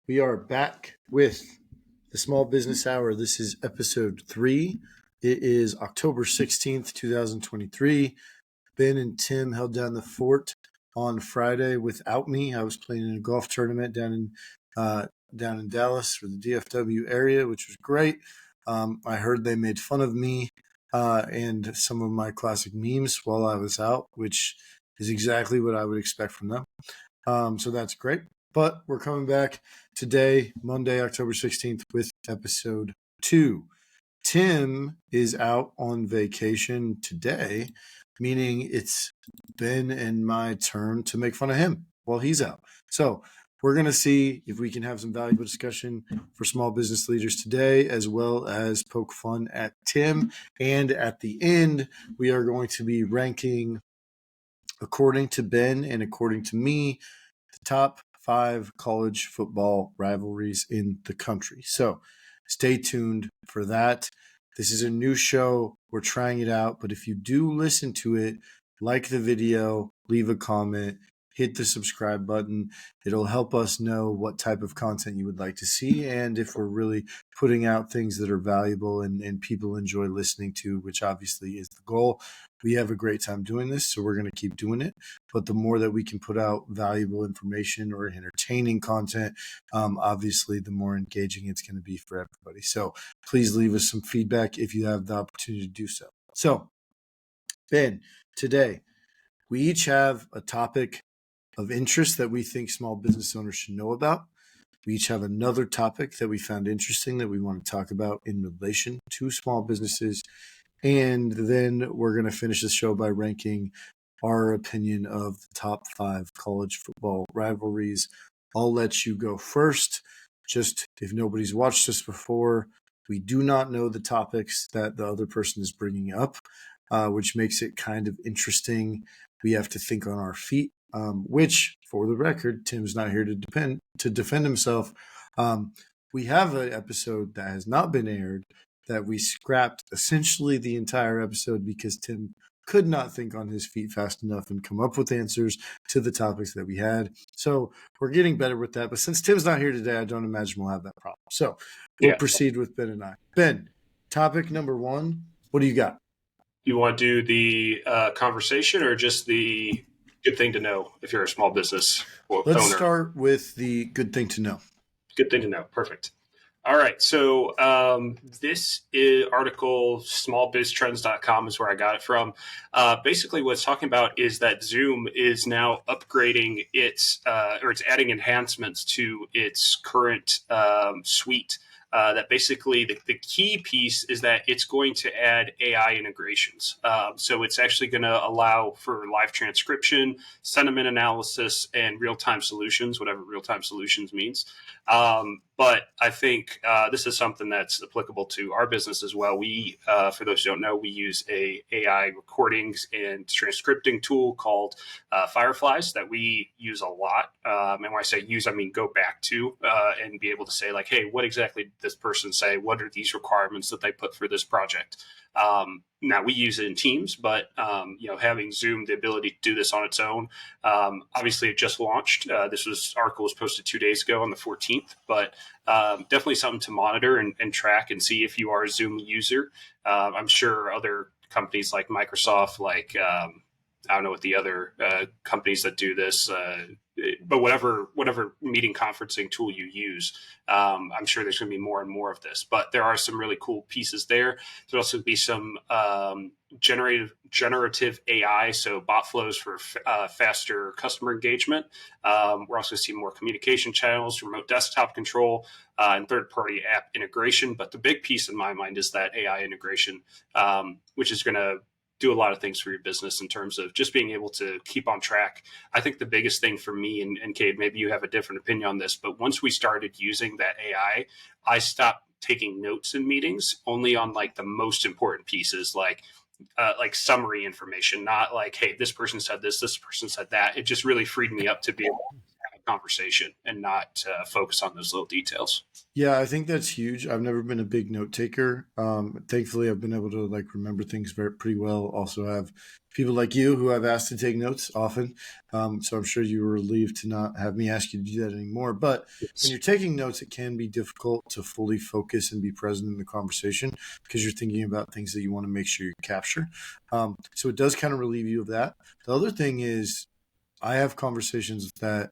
We are back with the Small Business Hour. This is episode 3. It is October 16th, 2023. Ben and Tim held down the fort on Friday without me. I was playing in a golf tournament down in Dallas for the DFW area, which was great. I heard they made fun of me and some of my classic memes while I was out, which is exactly what I would expect from them. So that's great. But we're coming back today, Monday, October 16th, with episode 2. Tim is out on vacation today, meaning it's Ben and my turn to make fun of him while he's out. So we're going to see if we can have some valuable discussion for small business leaders today, as well as poke fun at Tim. And at the end, we are going to be ranking, according to Ben and according to me, the top 5 college football rivalries in the country. So stay tuned for that. This is a new show. We're trying it out. But if you do listen to it, like the video, leave a comment, hit the subscribe button. It'll help us know what type of content you would like to see and if we're really putting out things that are valuable and people enjoy listening to, which obviously is the goal. We have a great time doing this, so we're going to keep doing it. But the more that we can put out valuable information or entertaining content, obviously, the more engaging it's going to be for everybody. So please leave us some feedback if you have the opportunity to do so. So, Ben, today, we each have a topic of interest that we think small business owners should know about. We each have another topic that we found interesting that we want to talk about in relation to small businesses. And then we're going to finish the show by ranking our opinion of the top 5 college football rivalries. I'll let you go first. Just if nobody's watched this before, we do not know the topics that the other person is bringing up, which makes it kind of interesting. We have to think on our feet, which, for the record, Tim's not here to defend himself. We have an episode that has not been aired that we scrapped essentially the entire episode because Tim could not think on his feet fast enough and come up with answers to the topics that we had. So we're getting better with that. But since Tim's not here today, I don't imagine we'll have that problem. So we'll proceed with Ben and I. Ben, topic number 1, what do you got? You want to do the conversation or just the good thing to know if you're a small business owner? Let's start with the good thing to know. Good thing to know. Perfect. All right. So this article, smallbiztrends.com, is where I got it from. Basically, what it's talking about is that Zoom is now upgrading its adding enhancements to its current suite. That basically the key piece is that it's going to add AI integrations. So it's actually going to allow for live transcription, sentiment analysis, and real-time solutions, whatever real-time solutions means. But I think this is something that's applicable to our business as well. We, for those who don't know, we use a AI recordings and transcripting tool called Fireflies that we use a lot. And when I say use, I mean go back to and be able to say like, hey, what exactly did this person say? What are these requirements that they put for this project? Now we use it in Teams, but having Zoom, the ability to do this on its own. Obviously, it just launched. This article was posted 2 days ago on the 14th, but definitely something to monitor and track and see if you are a Zoom user. I'm sure other companies like Microsoft, I don't know what the other companies that do this, but whatever meeting conferencing tool you use, I'm sure there's going to be more and more of this. But there are some really cool pieces there. There'll also be some generative AI, so bot flows for faster customer engagement. We're also seeing more communication channels, remote desktop control, and third-party app integration. But the big piece in my mind is that AI integration, which is going to do a lot of things for your business in terms of just being able to keep on track. I think the biggest thing for me, and Kade, maybe you have a different opinion on this, but once we started using that AI, I stopped taking notes in meetings only on like the most important pieces, like summary information, not like, hey, this person said this person said that. It just really freed me up to be able to have conversation and not focus on those little details. Yeah, I think that's huge. I've never been a big note taker. Thankfully, I've been able to like remember things pretty well. Also, have people like you who I've asked to take notes often. So I'm sure you were relieved to not have me ask you to do that anymore. But when you're taking notes, it can be difficult to fully focus and be present in the conversation because you're thinking about things that you want to make sure you capture. So it does kind of relieve you of that. The other thing is, I have conversations that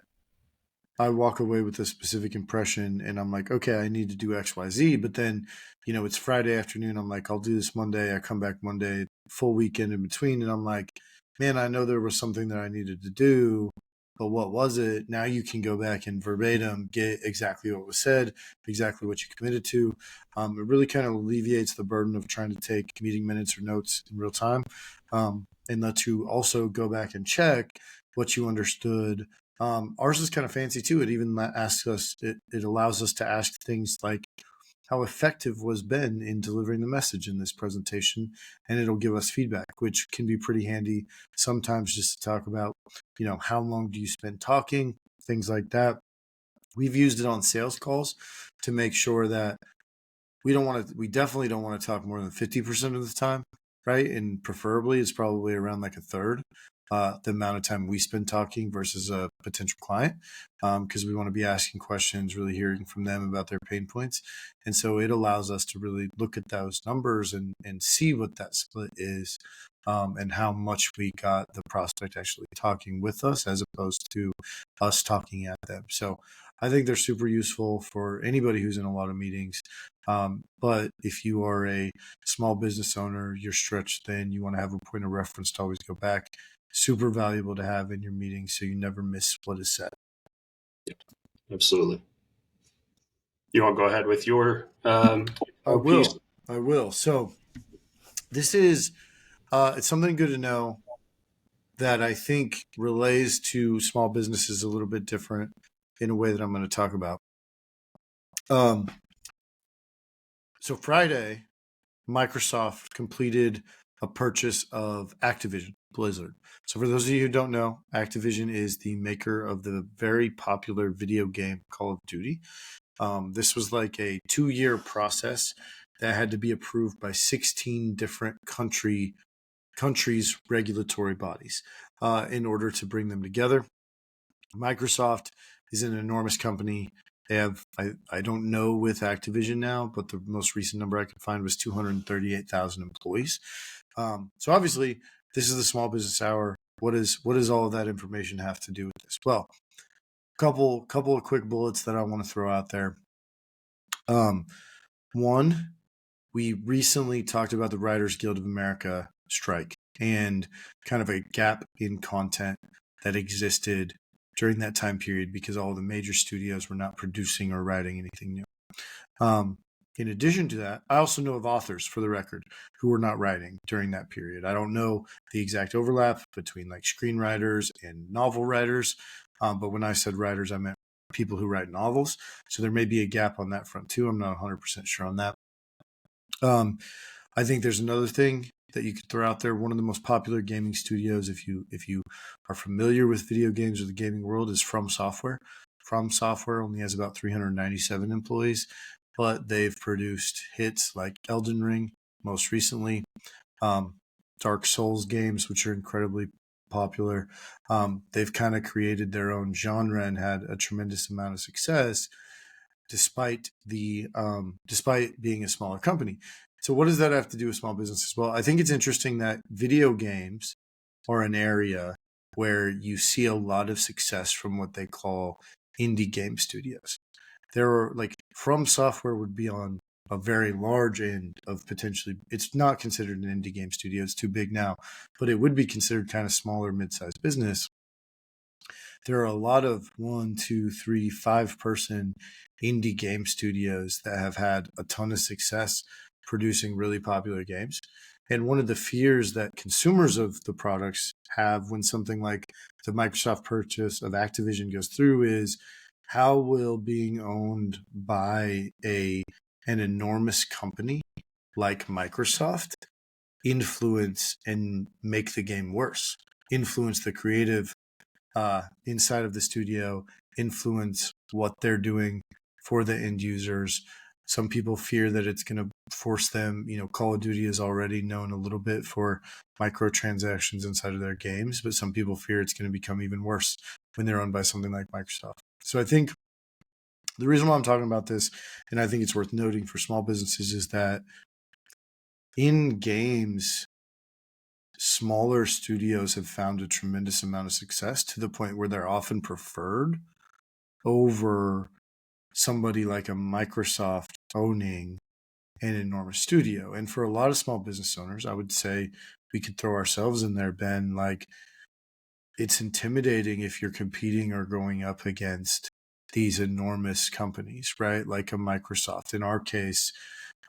I walk away with a specific impression and I'm like, okay, I need to do X, Y, Z. But then, it's Friday afternoon. I'm like, I'll do this Monday. I come back Monday, full weekend in between. And I'm like, man, I know there was something that I needed to do, but what was it? Now you can go back and verbatim get exactly what was said, exactly what you committed to. It really kind of alleviates the burden of trying to take meeting minutes or notes in real time, and let you also go back and check what you understood. Ours is kind of fancy too. It even asks us, it allows us to ask things like, how effective was Ben in delivering the message in this presentation? And it'll give us feedback, which can be pretty handy sometimes just to talk about, how long do you spend talking, things like that. We've used it on sales calls to make sure that we definitely don't want to talk more than 50% of the time, right? And preferably it's probably around like a third, the amount of time we spend talking versus a potential client, because we want to be asking questions, really hearing from them about their pain points. And so it allows us to really look at those numbers and see what that split is, and how much we got the prospect actually talking with us as opposed to us talking at them. So I think they're super useful for anybody who's in a lot of meetings. But if you are a small business owner, you're stretched thin, you want to have a point of reference to always go back. Super valuable to have in your meeting so you never miss what is said. Absolutely. You want to go ahead with your I piece? will. So this is it's something good to know that I think relates to small businesses a little bit different in a way that I'm going to talk about. So Friday, Microsoft completed a purchase of Activision Blizzard. So for those of you who don't know, Activision is the maker of the very popular video game Call of Duty. This was like a 2-year process that had to be approved by 16 different countries' regulatory bodies in order to bring them together. Microsoft is an enormous company. They have, I don't know with Activision now, but the most recent number I could find was 238,000 employees. So obviously, this is the Small Business Hour. What does all of that information have to do with this? Well, couple of quick bullets that I want to throw out there. One, we recently talked about the Writers Guild of America strike and kind of a gap in content that existed during that time period because all the major studios were not producing or writing anything new. In addition to that, I also know of authors, for the record, who were not writing during that period. I don't know the exact overlap between like screenwriters and novel writers, but when I said writers, I meant people who write novels. So there may be a gap on that front too. I'm not 100% sure on that. I think there's another thing that you could throw out there. One of the most popular gaming studios, if you are familiar with video games or the gaming world, is From Software. From Software only has about 397 employees, but they've produced hits like Elden Ring, most recently, Dark Souls games, which are incredibly popular. They've kind of created their own genre and had a tremendous amount of success, despite being a smaller company. So what does that have to do with small businesses? Well, I think it's interesting that video games are an area where you see a lot of success from what they call indie game studios. There are like From Software would be on a very large end of potentially, it's not considered an indie game studio, it's too big now, but it would be considered kind of smaller, mid-sized business. There are a lot of 1, 2, 3, 5-person indie game studios that have had a ton of success producing really popular games. And one of the fears that consumers of the products have when something like the Microsoft purchase of Activision goes through is, how will being owned by an enormous company like Microsoft influence and make the game worse, influence the creative inside of the studio, influence what they're doing for the end users. Some people fear that it's going to force them, Call of Duty is already known a little bit for microtransactions inside of their games, but some people fear it's going to become even worse when they're owned by something like Microsoft. So I think the reason why I'm talking about this, and I think it's worth noting for small businesses, is that in games, smaller studios have found a tremendous amount of success to the point where they're often preferred over somebody like a Microsoft owning an enormous studio. And for a lot of small business owners, I would say we could throw ourselves in there, Ben. Like, it's intimidating if you're competing or going up against these enormous companies, right? Like a Microsoft. In our case,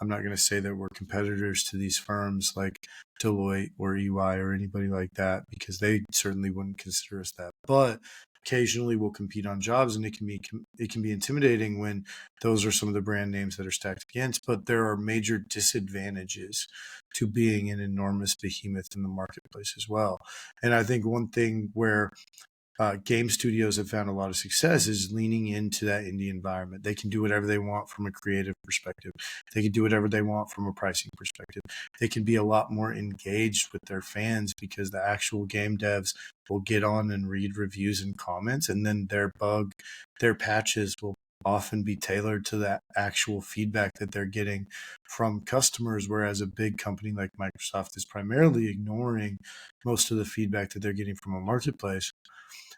I'm not going to say that we're competitors to these firms like Deloitte or EY or anybody like that, because they certainly wouldn't consider us that. But occasionally we'll compete on jobs, and it can be intimidating when those are some of the brand names that are stacked against. But there are major disadvantages to being an enormous behemoth in the marketplace as well. And I think one thing where game studios have found a lot of success is leaning into that indie environment. They can do whatever they want from a creative perspective. They can do whatever they want from a pricing perspective. They can be a lot more engaged with their fans because the actual game devs will get on and read reviews and comments, and then their patches will often be tailored to that actual feedback that they're getting from customers, whereas a big company like Microsoft is primarily ignoring most of the feedback that they're getting from a marketplace.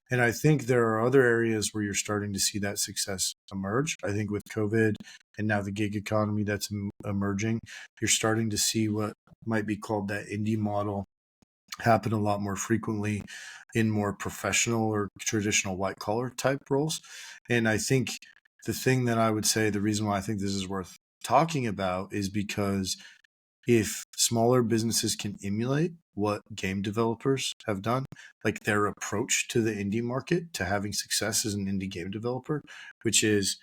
And I think there are other areas where you're starting to see that success emerge. I think with COVID and now the gig economy that's emerging, you're starting to see what might be called that indie model happen a lot more frequently in more professional or traditional white collar type roles. And I think the thing that I would say, the reason why I think this is worth talking about is because if smaller businesses can emulate what game developers have done, like their approach to the indie market, to having success as an indie game developer, which is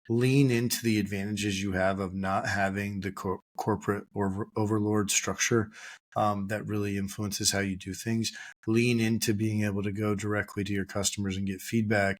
lean into the advantages you have of not having the corporate or overlord structure that really influences how you do things. Lean into being able to go directly to your customers and get feedback.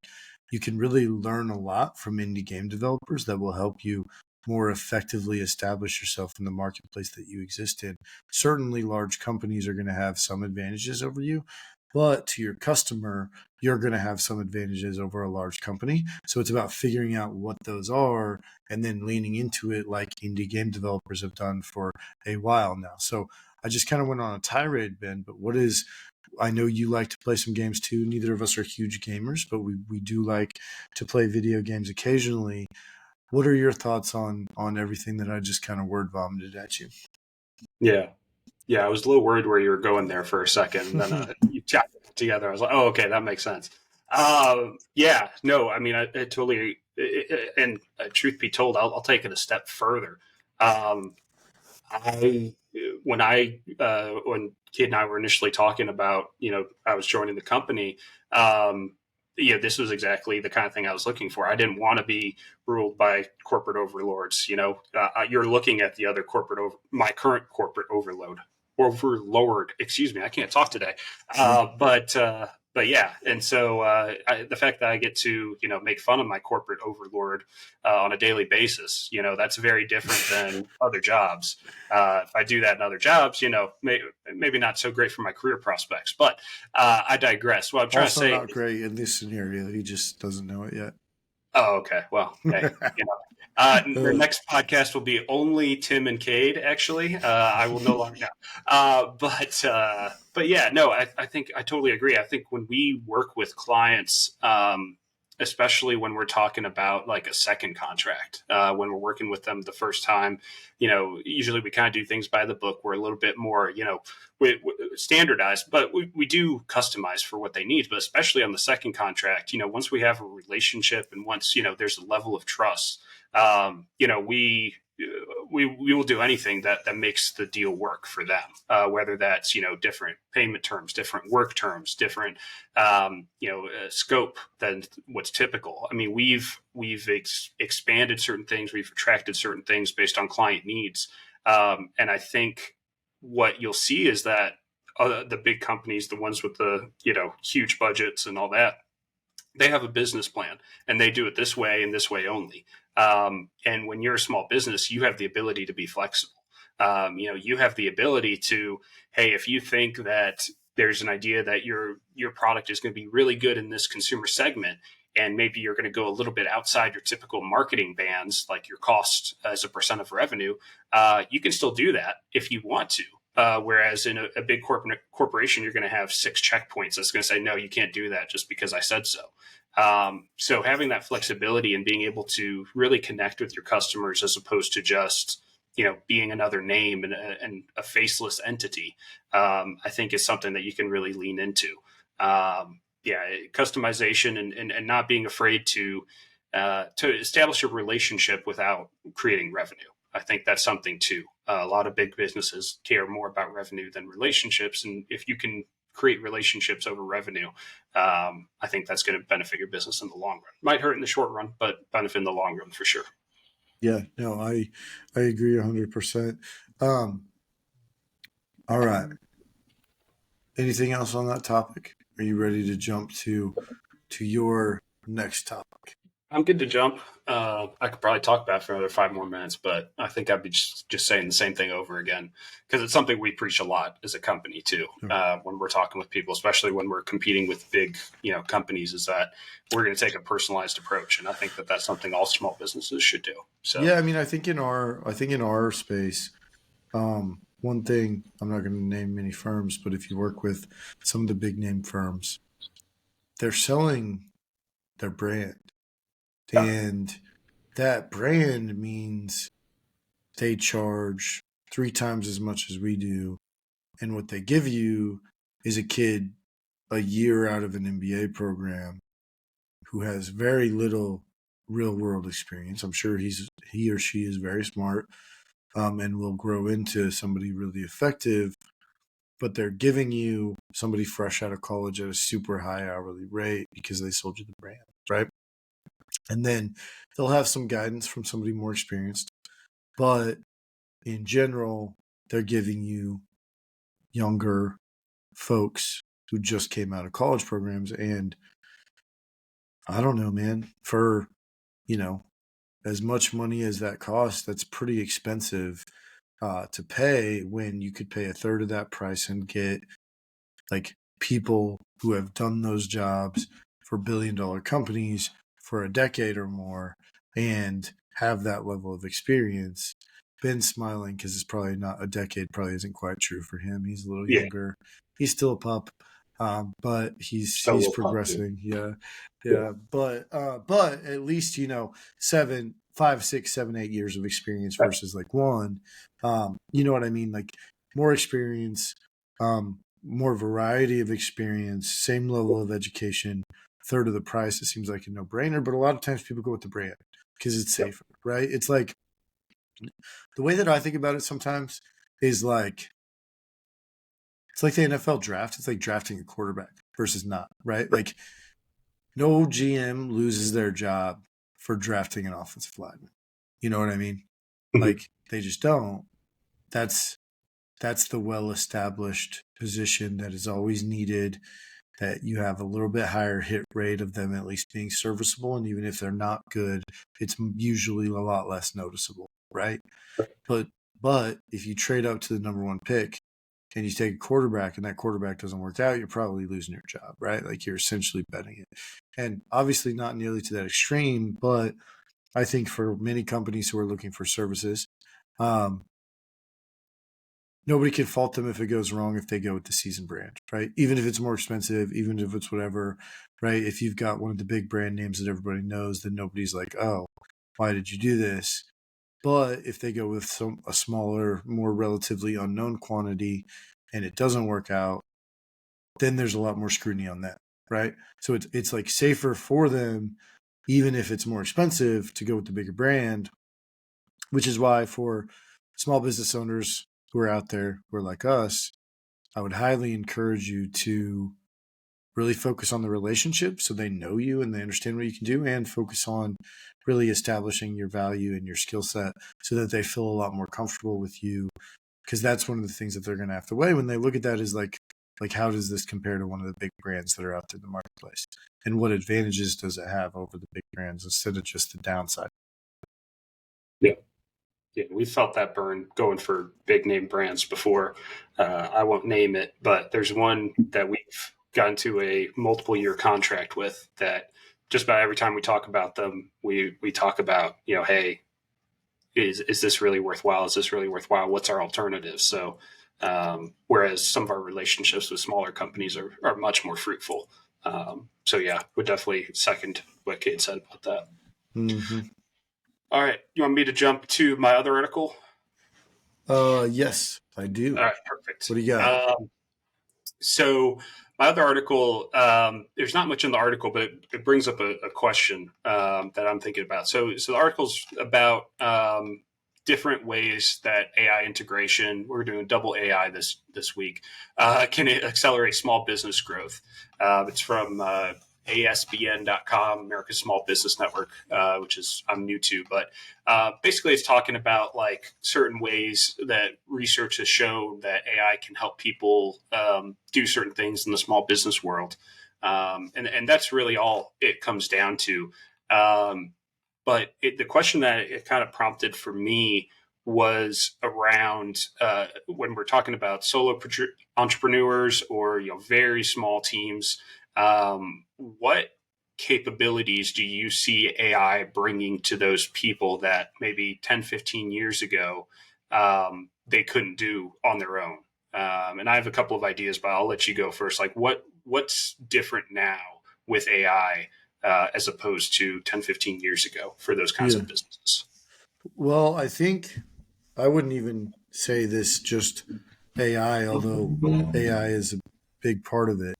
You can really learn a lot from indie game developers that will help you more effectively establish yourself in the marketplace that you exist in. Certainly, large companies are going to have some advantages over you, but to your customer, you're going to have some advantages over a large company. So it's about figuring out what those are and then leaning into it like indie game developers have done for a while now. So I just kind of went on a tirade, Ben, but I know you like to play some games too. Neither of us are huge gamers, but we do like to play video games occasionally. What are your thoughts on everything that I just kind of word vomited at you? Yeah. Yeah, I was a little worried where you were going there for a second, and then you chopped it together. I was like, "Oh, okay, that makes sense." Yeah, no, I mean, I totally. And truth be told, I'll take it a step further. Um, I when Kid and I were initially talking about, I was joining the company. Um, this was exactly the kind of thing I was looking for. I didn't want to be ruled by corporate overlords. You're looking at the other my current corporate overlord. Excuse me, I can't talk today. But yeah, and so the fact that I get to make fun of my corporate overlord on a daily basis, that's very different than other jobs. If I do that in other jobs, maybe not so great for my career prospects. But I digress. What I'm trying to Also say not is, great in this scenario. He just doesn't know it yet. oh, okay. Well, hey, the next podcast will be only Tim and Cade. Actually, I will no longer know. But yeah, no, I think I totally agree. I think when we work with clients, especially when we're talking about like a second contract, when we're working with them the first time, usually we kind of do things by the book. We're a little bit more, we standardized, but we do customize for what they need. But especially on the second contract, once we have a relationship and once, there's a level of trust, we will do anything that makes the deal work for them, whether that's different payment terms, different work terms, different scope than what's typical. I mean, we've expanded certain things, we've attracted certain things based on client needs, and I think what you'll see is that the big companies, the ones with the huge budgets and all that, They have a business plan and they do it this way and this way only. And when you're a small business, you have the ability to be flexible. You have the ability to, hey, if you think that there's an idea that your product is going to be really good in this consumer segment, and maybe you're going to go a little bit outside your typical marketing bands, like your cost as a percent of revenue, you can still do that if you want to. Whereas in a big corporation, you're going to have 6 checkpoints that's going to say, no, you can't do that just because I said so. So having that flexibility and being able to really connect with your customers as opposed to just being another name and a faceless entity, I think is something that you can really lean into. Customization and not being afraid to establish a relationship without creating revenue. I think that's something too. A lot of big businesses care more about revenue than relationships, and if you can create relationships over revenue, I think that's going to benefit your business in the long run. Might hurt in the short run, but benefit in the long run for sure. Yeah, no, I agree 100%. All right. Anything else on that topic? Are you ready to jump to your next topic? I'm good to jump. I could probably talk about it for another 5 more minutes, but I think I'd be just saying the same thing over again because it's something we preach a lot as a company too. When we're talking with people, especially when we're competing with big, companies, is that we're going to take a personalized approach, and I think that that's something all small businesses should do. So yeah, I mean, I think in our space, one thing, I'm not going to name many firms, but if you work with some of the big name firms, they're selling their brand. Yeah. And that brand means they charge 3 times as much as we do. And what they give you is a kid a year out of an MBA program who has very little real world experience. I'm sure he or she is very smart, and will grow into somebody really effective. But they're giving you somebody fresh out of college at a super high hourly rate because they sold you the brand, right? And then they'll have some guidance from somebody more experienced. But in general, they're giving you younger folks who just came out of college programs. And I don't know, man, for, as much money as that costs, that's pretty expensive to pay when you could pay a third of that price and get like people who have done those jobs for billion-dollar companies for a decade or more and have that level of experience. Ben's smiling because it's probably not a decade, probably isn't quite true for him. He's a little younger. He's still a pup, but he's progressing. Yeah. But at least 5, 6, 7, 8 years of experience versus like 1. You know what I mean? Like more experience, more variety of experience, same level of education, third of the price. It seems like a no-brainer, but a lot of times people go with the brand because it's safer, right? It's like the way that I think about it sometimes is like it's like the NFL draft. It's like drafting a quarterback versus not, right? Like no GM loses their job for drafting an offensive lineman. You know what I mean? Mm-hmm. Like they just don't. That's the well-established position that is always needed, that you have a little bit higher hit rate of them at least being serviceable. And even if they're not good, it's usually a lot less noticeable, right? But if you trade up to the number 1 pick and you take a quarterback and that quarterback doesn't work out, you're probably losing your job, right? Like you're essentially betting it. And obviously not nearly to that extreme, but I think for many companies who are looking for services, nobody can fault them if it goes wrong if they go with the season brand, right? Even if it's more expensive, even if it's whatever, right? If you've got one of the big brand names that everybody knows, then nobody's like, oh, why did you do this? But if they go with a smaller, more relatively unknown quantity and it doesn't work out, then there's a lot more scrutiny on that, right? So it's like safer for them, even if it's more expensive, to go with the bigger brand, which is why for small business owners who are out there who are like us, I would highly encourage you to really focus on the relationship so they know you and they understand what you can do, and focus on really establishing your value and your skill set so that they feel a lot more comfortable with you. Because that's one of the things that they're going to have to weigh when they look at that is like, Like, how does this compare to one of the big brands that are out there in the marketplace? And what advantages does it have over the big brands instead of just the downside? Yeah. Yeah, we felt that burn going for big name brands before. I won't name it, but there's one that we've gotten to a multiple year contract with that just about every time we talk about them, we talk about, hey, is this really worthwhile? Is this really worthwhile? What's our alternative? So, whereas some of our relationships with smaller companies are much more fruitful. So yeah, would definitely second what Kate said about that. Mm-hmm. All right, you want me to jump to my other article? Yes, I do. All right, perfect. What do you got? So my other article, there's not much in the article, but it brings up a question that I'm thinking about. So the article's about different ways that AI integration. We're doing double AI this week can accelerate small business growth. It's from ASBN.com, America's Small Business Network, which is I'm new to, but basically it's talking about like certain ways that research has shown that AI can help people do certain things in the small business world, and that's really all it comes down to. But the question that it kind of prompted for me was around when we're talking about solo entrepreneurs or very small teams. What capabilities do you see AI bringing to those people that maybe 10, 15 years ago they couldn't do on their own? And I have a couple of ideas, but I'll let you go first. Like what's different now with AI as opposed to 10, 15 years ago for those kinds Yeah. of businesses? Well, I think I wouldn't even say this just AI, although AI is a big part of it.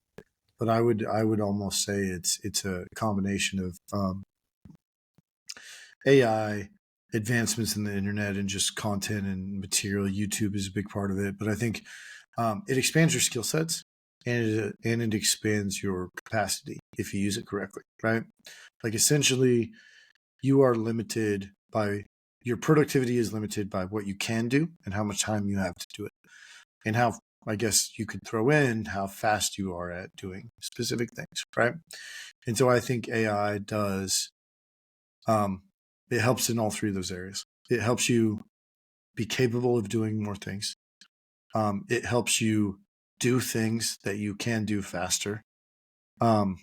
But I would almost say it's a combination of AI advancements in the internet and just content and material. YouTube is a big part of it, but I think it expands your skill sets and it expands your capacity if you use it correctly, right? Like essentially, you are limited by your productivity is limited by what you can do and how much time you have to do it, and how I guess you could throw in how fast you are at doing specific things, right? And so I think AI does um, it helps in all three of those areas. It helps you be capable of doing more things. It helps you do things that you can do faster. Um,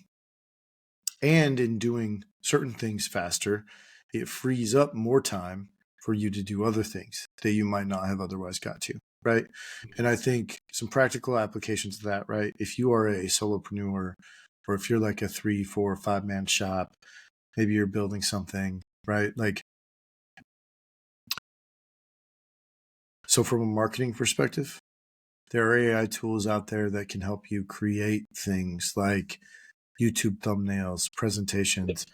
and in doing certain things faster, it frees up more time for you to do other things that you might not have otherwise got to, right? And I think some practical applications of that, right? If you are a solopreneur or if you're like a 3, 4, 5 man shop, maybe you're building something, right? Like, so from a marketing perspective, there are AI tools out there that can help you create things like YouTube thumbnails, presentations,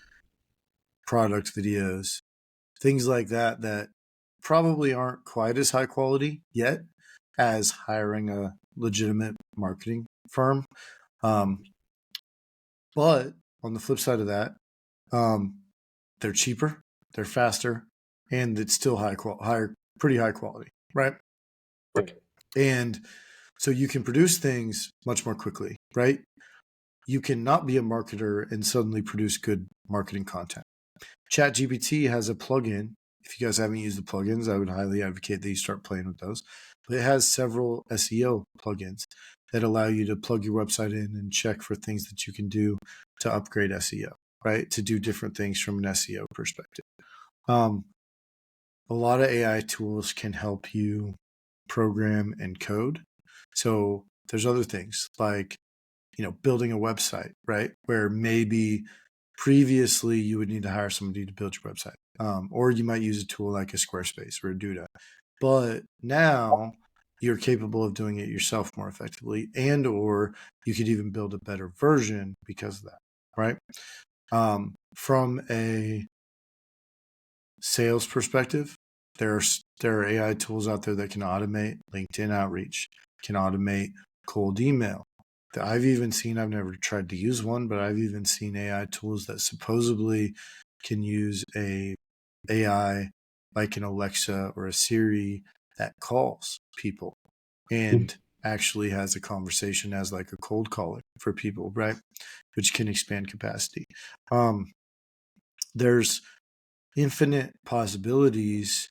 product videos, things like that that probably aren't quite as high quality yet as hiring a legitimate marketing firm. Um, but on the flip side of that, um, they're cheaper, they're faster, and it's still pretty high quality, right? Right. And so you can produce things much more quickly, right? You cannot be a marketer and suddenly produce good marketing content. ChatGPT has a plugin. If you guys haven't used the plugins, I would highly advocate that you start playing with those. But it has several SEO plugins that allow you to plug your website in and check for things that you can do to upgrade SEO, right? To do different things from an SEO perspective. A lot of AI tools can help you program and code. So there's other things like, building a website, right? Where maybe previously you would need to hire somebody to build your website. Or you might use a tool like a Squarespace or a Duda. But now you're capable of doing it yourself more effectively, and or you could even build a better version because of that, right? From a sales perspective, there are AI tools out there that can automate LinkedIn outreach, can automate cold email. I've even seen, I've never tried to use one, but I've even seen AI tools that supposedly can use a AI like an Alexa or a Siri that calls people. And actually has a conversation as like a cold caller for people, right? Which can expand capacity. There's infinite possibilities,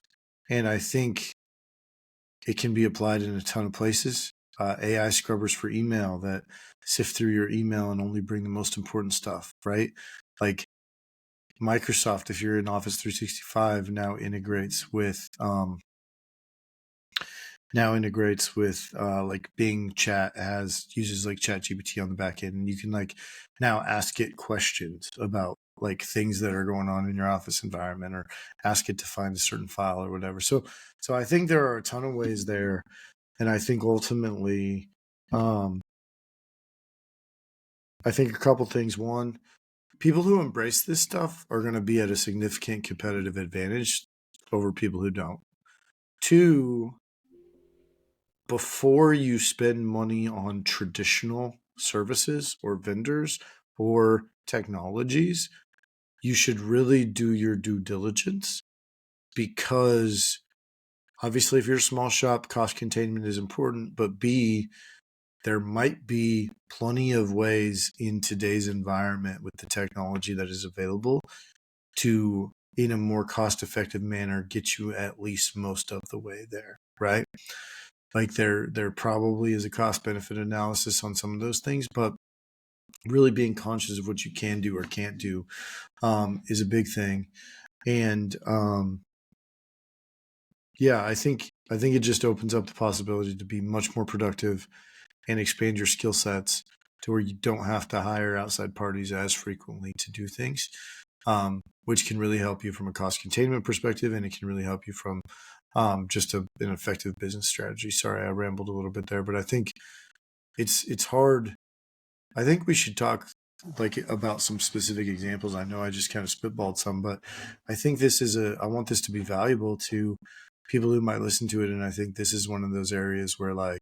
and I think it can be applied in a ton of places. AI scrubbers for email that sift through your email and only bring the most important stuff, right? Like Microsoft, if you're in Office 365, now integrates with like Bing Chat uses like ChatGPT on the back end, and you can like now ask it questions about like things that are going on in your office environment, or ask it to find a certain file or whatever. So I think there are a ton of ways there, and I think ultimately, I think a couple things. One, people who embrace this stuff are going to be at a significant competitive advantage over people who don't. Two, before you spend money on traditional services or vendors or technologies, you should really do your due diligence, because obviously if you're a small shop, cost containment is important, but B, there might be plenty of ways in today's environment with the technology that is available to, in a more cost-effective manner, get you at least most of the way there, right? Like there probably is a cost-benefit analysis on some of those things, but really being conscious of what you can do or can't do is a big thing. And yeah, I think it just opens up the possibility to be much more productive and expand your skill sets to where you don't have to hire outside parties as frequently to do things, which can really help you from a cost containment perspective, and it can really help you from just an effective business strategy. Sorry, I rambled a little bit there, but I think it's hard. I think we should talk like about some specific examples. I know I just kind of spitballed some, but I think I want this to be valuable to people who might listen to it. And I think this is one of those areas where like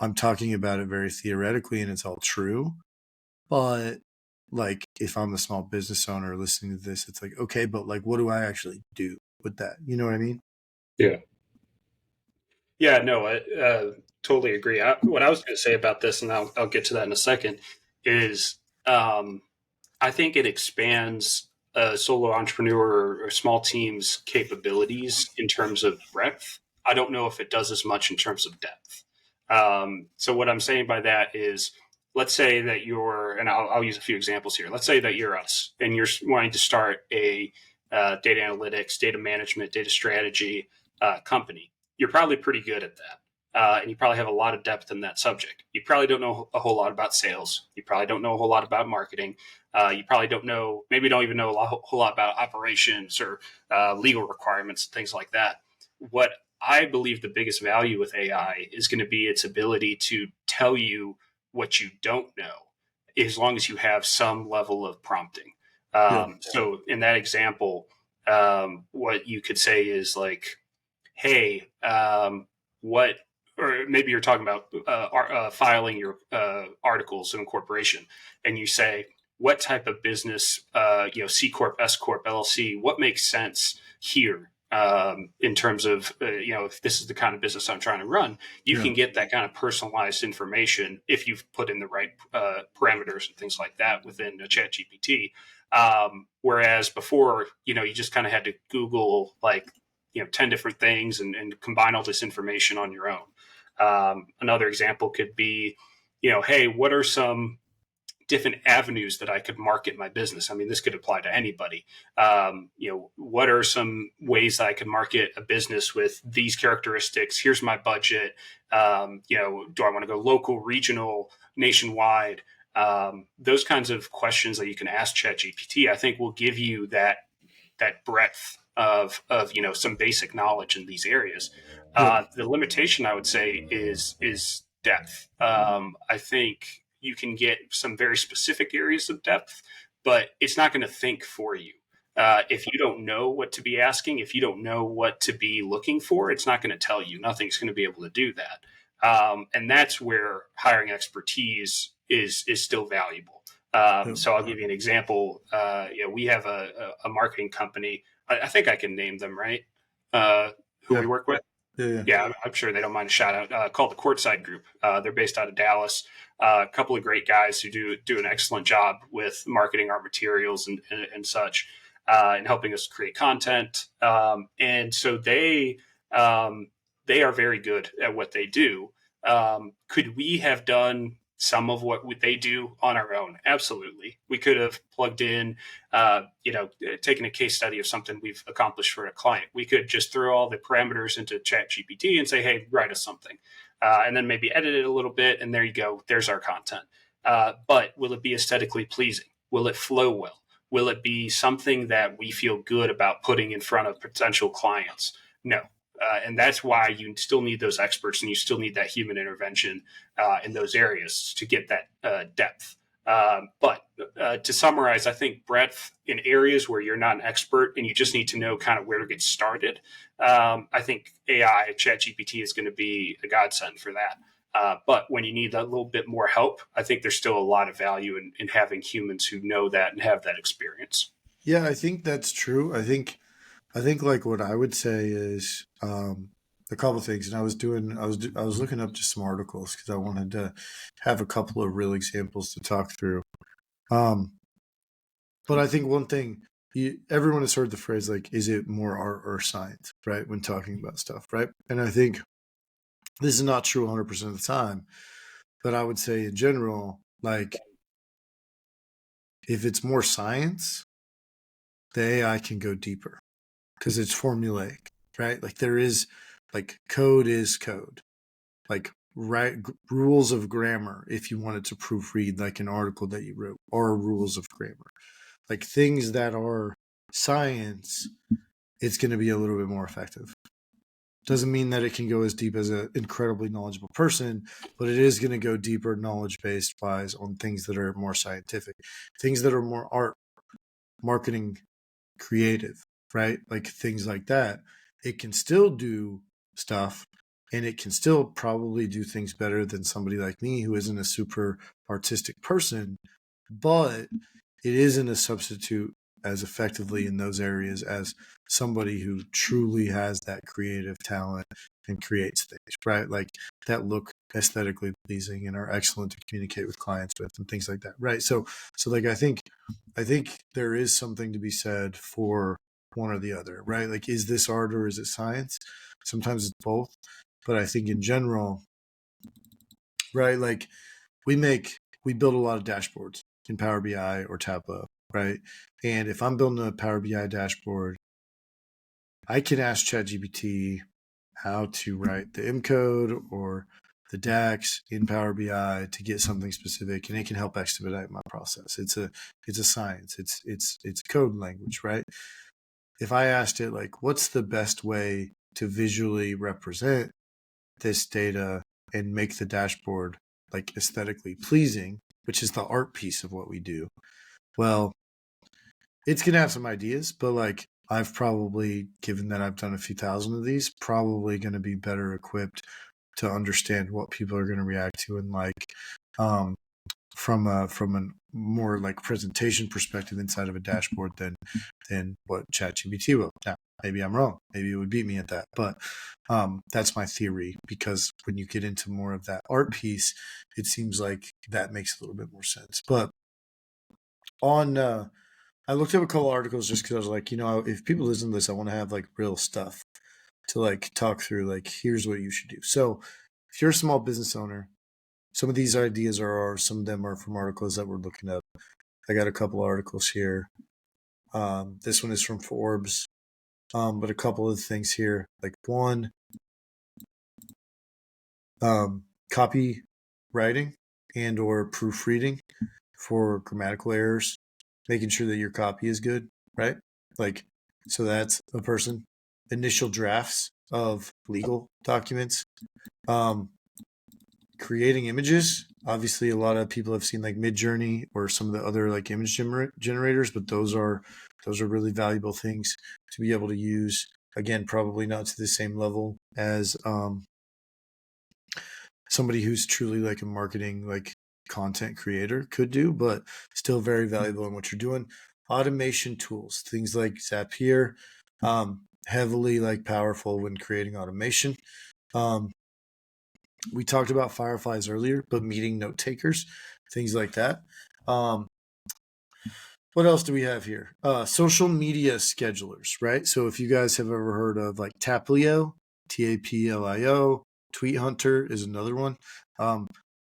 I'm talking about it very theoretically and it's all true. But like if I'm a small business owner listening to this, it's like, okay, but like what do I actually do with that? You know what I mean? Yeah. Yeah, no, I totally agree. What I was going to say about this, and I'll get to that in a second, is I think it expands a solo entrepreneur or small team's capabilities in terms of breadth. I don't know if it does as much in terms of depth. So what I'm saying by that is, let's say that and I'll use a few examples here. Let's say that you're us and you're wanting to start a data analytics, data management, data strategy company. You're probably pretty good at that. And you probably have a lot of depth in that subject. You probably don't know a whole lot about sales. You probably don't know a whole lot about marketing. You probably maybe don't even know a whole lot about operations or legal requirements, things like that. What I believe the biggest value with AI is going to be its ability to tell you what you don't know, as long as you have some level of prompting. Yeah. So in that example, what you could say is like, hey, what, or maybe you're talking about filing your articles of incorporation, and you say, what type of business, C corp, S corp, LLC, what makes sense here in terms of if this is the kind of business I'm trying to run, you can get that kind of personalized information if you've put in the right parameters and things like that within a Chat GPT. Whereas before, you just kind of had to Google like 10 different things and combine all this information on your own. Another example could be, hey, what are some different avenues that I could market my business? I mean, this could apply to anybody. What are some ways that I could market a business with these characteristics? Here's my budget. Do I want to go local, regional, nationwide? Those kinds of questions that you can ask ChatGPT, I think, will give you that breadth of some basic knowledge in these areas. The limitation, I would say, is depth. I think you can get some very specific areas of depth, but it's not going to think for you. If you don't know what to be asking, if you don't know what to be looking for, it's not going to tell you. Nothing's going to be able to do that. And that's where hiring expertise is still valuable. So I'll give you an example. We have a marketing company. I think I can name them, right? Who Yeah. we work with. Yeah. Yeah, I'm sure they don't mind a shout out. Called the Courtside Group. They're based out of Dallas. A couple of great guys who do an excellent job with marketing our materials and such, and helping us create content. And so they are very good at what they do. Could we have done some of what they do on our own? Absolutely. We could have plugged in, taken a case study of something we've accomplished for a client. We could just throw all the parameters into ChatGPT and say, hey, write us something. And then maybe edit it a little bit. And there you go. There's our content. But will it be aesthetically pleasing? Will it flow well? Will it be something that we feel good about putting in front of potential clients? No. And that's why you still need those experts and you still need that human intervention in those areas to get that depth. But to summarize, I think breadth in areas where you're not an expert and you just need to know kind of where to get started. I think AI, ChatGPT, is going to be a godsend for that. But when you need a little bit more help, I think there's still a lot of value in having humans who know that and have that experience. Yeah, I think that's true. I think like what I would say is a couple of things, and I was looking up just some articles because I wanted to have a couple of real examples to talk through. Um, but I think one thing everyone has heard the phrase like, "Is it more art or science?" Right, when talking about stuff, right? And I think this is not true 100% of the time, but I would say in general, like if it's more science, the AI can go deeper because it's formulaic, right? Like there is like code is code, like rules of grammar. If you wanted to proofread like an article that you wrote, are rules of grammar, like things that are science. It's going to be a little bit more effective. Doesn't mean that it can go as deep as an incredibly knowledgeable person, but it is going to go deeper knowledge based wise on things that are more scientific, things that are more art, marketing, creative, right? Like things like that. It can still do stuff and it can still probably do things better than somebody like me who isn't a super artistic person, but it isn't a substitute as effectively in those areas as somebody who truly has that creative talent and creates things, right? Like that look aesthetically pleasing and are excellent to communicate with clients with and things like that, right? So like I think there is something to be said for one or the other, right? Like, is this art or is it science? Sometimes it's both. But I think in general, right, like we build a lot of dashboards in Power BI or Tableau, right? And if I'm building a Power BI dashboard, I can ask ChatGPT how to write the M code or the DAX in Power BI to get something specific, and it can help expedite my process. It's a science. It's a code language, right? If I asked it like, what's the best way to visually represent this data and make the dashboard like aesthetically pleasing, which is the art piece of what we do. Well, it's going to have some ideas, but like I've probably, given that I've done a few thousand of these, probably going to be better equipped to understand what people are going to react to and like um, from a more like presentation perspective inside of a dashboard than what ChatGPT will. Now, maybe I'm wrong. Maybe it would beat me at that, but that's my theory. Because when you get into more of that art piece, it seems like that makes a little bit more sense. But on, I looked up a couple articles just because I was like, if people listen to this, I want to have like real stuff to like talk through. Like, here's what you should do. So, if you're a small business owner, some of these ideas are ours. Some of them are from articles that we're looking up. I got a couple articles here. This one is from Forbes, but a couple of things here. Like one, copywriting and or proofreading for grammatical errors, making sure that your copy is good, right? Like, so that's a person. Initial drafts of legal documents. Creating images. Obviously, a lot of people have seen like Midjourney or some of the other like image generators, but those are really valuable things to be able to use. Again, probably not to the same level as somebody who's truly like a marketing like content creator could do, but still very valuable in what you're doing. Automation tools, things like Zapier. heavily like powerful when creating automation. We talked about fireflies earlier, but meeting note takers, things like that. What else do we have here? Social media schedulers, right? So if you guys have ever heard of like Taplio, Taplio, Tweet Hunter is another one.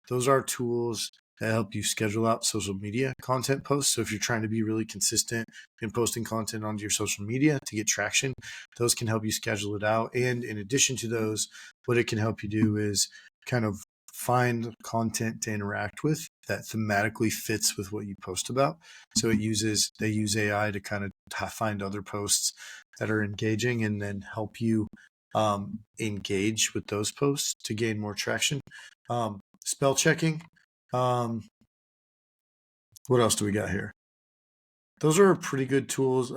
Those are tools that help you schedule out social media content posts. So if you're trying to be really consistent in posting content onto your social media to get traction, those can help you schedule it out. And in addition to those, what it can help you do is kind of find content to interact with that thematically fits with what you post about. So they use AI to kind of find other posts that are engaging and then help you engage with those posts to gain more traction. Spell checking. What else do we got here? Those are pretty good tools.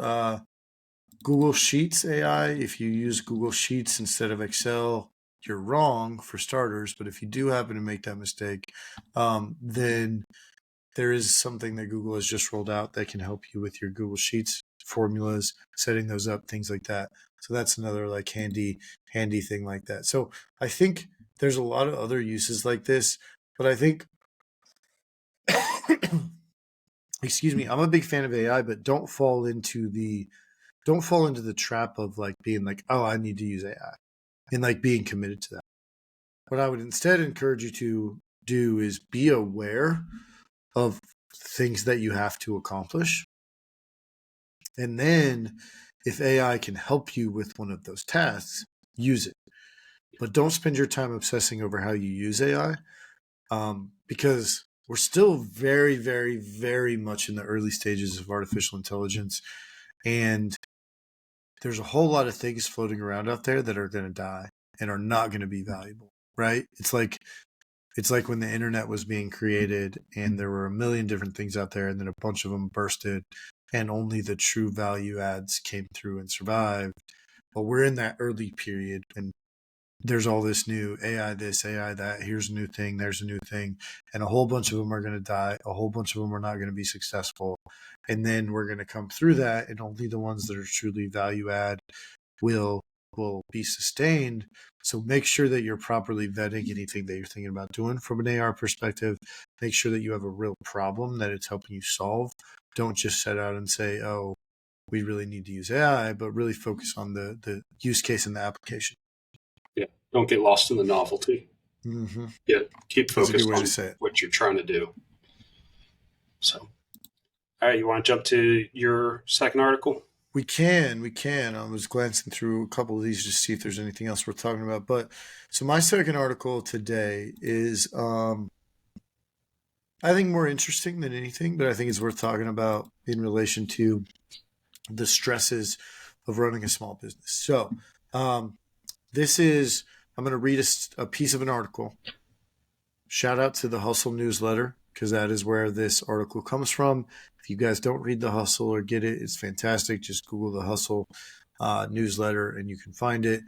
Google Sheets AI. If you use Google Sheets instead of Excel, you're wrong for starters. But if you do happen to make that mistake, then there is something that Google has just rolled out that can help you with your Google Sheets formulas, setting those up, things like that. So that's another like handy thing like that. So I think there's a lot of other uses like this, but I think excuse me, I'm a big fan of AI, but don't fall into the trap of like being like, oh, I need to use AI and like being committed to that. What I would instead encourage you to do is be aware of things that you have to accomplish. And then if AI can help you with one of those tasks, use it. But don't spend your time obsessing over how you use AI because we're still very, very, very much in the early stages of artificial intelligence. And there's a whole lot of things floating around out there that are going to die and are not going to be valuable, right? It's like when the internet was being created and there were a million different things out there and then a bunch of them bursted and only the true value adds came through and survived. But we're in that early period and there's all this new AI this, AI that, here's a new thing, there's a new thing, and a whole bunch of them are going to die. A whole bunch of them are not going to be successful. And then we're going to come through that and only the ones that are truly value add will be sustained. So make sure that you're properly vetting anything that you're thinking about doing from an AR perspective. Make sure that you have a real problem that it's helping you solve. Don't just set out and say, oh, we really need to use AI, but really focus on the use case and the application. Yeah. Don't get lost in the novelty. Mm-hmm. Yeah. Keep That's a good focused way on to say it. what you're trying to do. So, all right, you want to jump to your second article? We can. I was glancing through a couple of these just to see if there's anything else we're talking about. But so my second article today is, I think more interesting than anything, but I think it's worth talking about in relation to the stresses of running a small business. So, I'm going to read a piece of an article. Shout out to the Hustle newsletter because that is where this article comes from. If you guys don't read the Hustle or get it, it's fantastic. Just Google the Hustle newsletter and you can find it.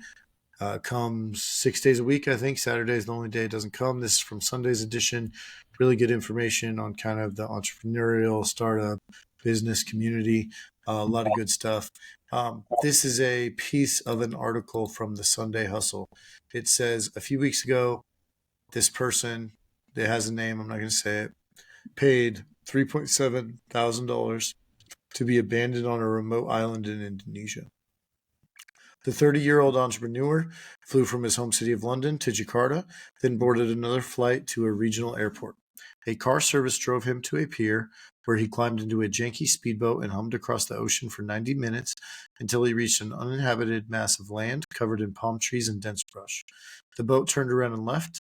Comes 6 days a week, I think. Saturday is the only day it doesn't come. This is from Sunday's edition. Really good information on kind of the entrepreneurial startup business community. A lot of good stuff. This is a piece of an article from the Sunday Hustle. It says a few weeks ago, this person, that has a name, I'm not going to say it, paid $3,700 to be abandoned on a remote island in Indonesia. The 30-year-old entrepreneur flew from his home city of London to Jakarta, then boarded another flight to a regional airport. A car service drove him to a pier where he climbed into a janky speedboat and hummed across the ocean for 90 minutes until he reached an uninhabited mass of land covered in palm trees and dense brush. The boat turned around and left,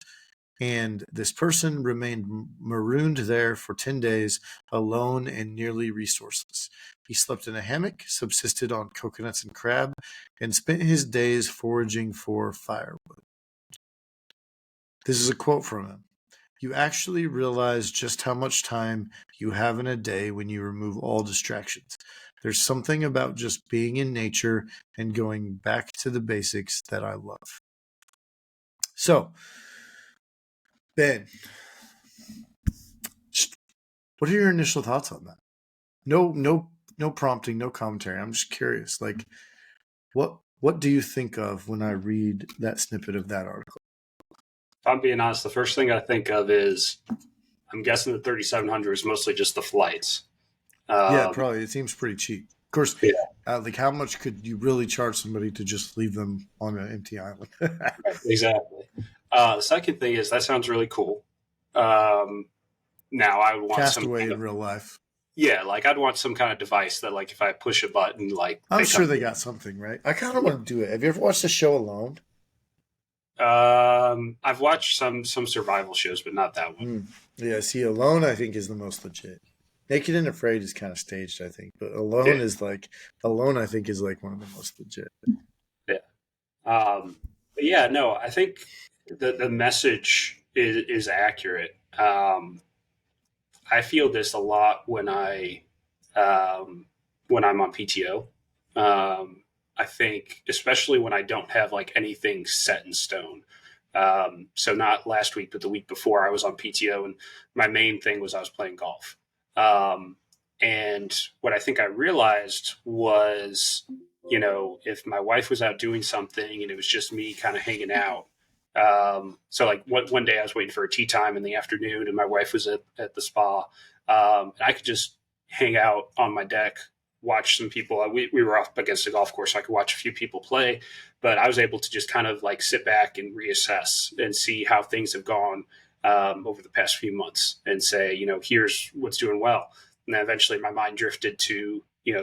and this person remained marooned there for 10 days, alone and nearly resourceless. He slept in a hammock, subsisted on coconuts and crab, and spent his days foraging for firewood. This is a quote from him. You actually realize just how much time you have in a day when you remove all distractions. There's something about just being in nature and going back to the basics that I love. So, Ben, what are your initial thoughts on that? No prompting, no commentary. I'm just curious. Like, what What do you think of when I read that snippet of that article? If I'm being honest, the first thing I think of is I'm guessing the 3700 is mostly just the flights. Yeah, Um, probably. It seems pretty cheap. Of course, yeah, like how much could you really charge somebody to just leave them on an empty island? exactly. The second thing is that sounds really cool. Um, Now I would want some Castaway kind in of real life. yeah, like I'd want some kind of device that like if I push a button, like I'm they come. sure they got something, right? I kind of want to do it. Have you ever watched the show Alone? I've watched some survival shows, but not that one. Hmm. Yeah, see, Alone I think is the most legit. Naked and Afraid is kind of staged, I think, but Yeah, Alone I think is like one of the most legit. yeah. But yeah, no, I think the message is accurate. I feel this a lot um, when I'm on PTO. I think, especially when I don't have like anything set in stone. So not last week, but the week before, I was on PTO, and my main thing was I was playing golf. Um, and what I think I realized was, if my wife was out doing something and it was just me kind of hanging out. So like one day I was waiting for a tea time in the afternoon, and my wife was at the spa, and I could just hang out on my deck, watch some people. We were up against a golf course, so I could watch a few people play, but I was able to just kind of like sit back and reassess and see how things have gone over the past few months, and say, here's what's doing well. And then eventually my mind drifted to,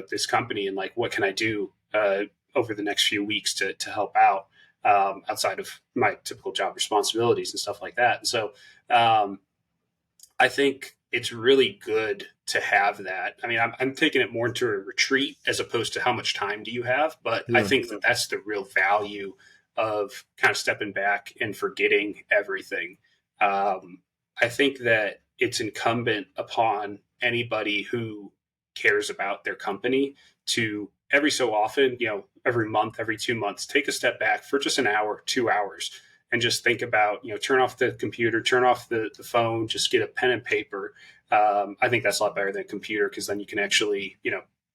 this company and like, what can I do over the next few weeks to help out outside of my typical job responsibilities and stuff like that. And so um, I think it's really good to have that. I mean, I'm taking it more into a retreat as opposed to how much time do you have. But I Yeah. think that that's the real value of kind of stepping back and forgetting everything. I think that it's incumbent upon anybody who cares about their company to every so often, every month, every 2 months, take a step back for just an hour, 2 hours, and just think about, turn off the computer, turn off the phone, just get a pen and paper. I think that's a lot better than a computer, because then you can actually,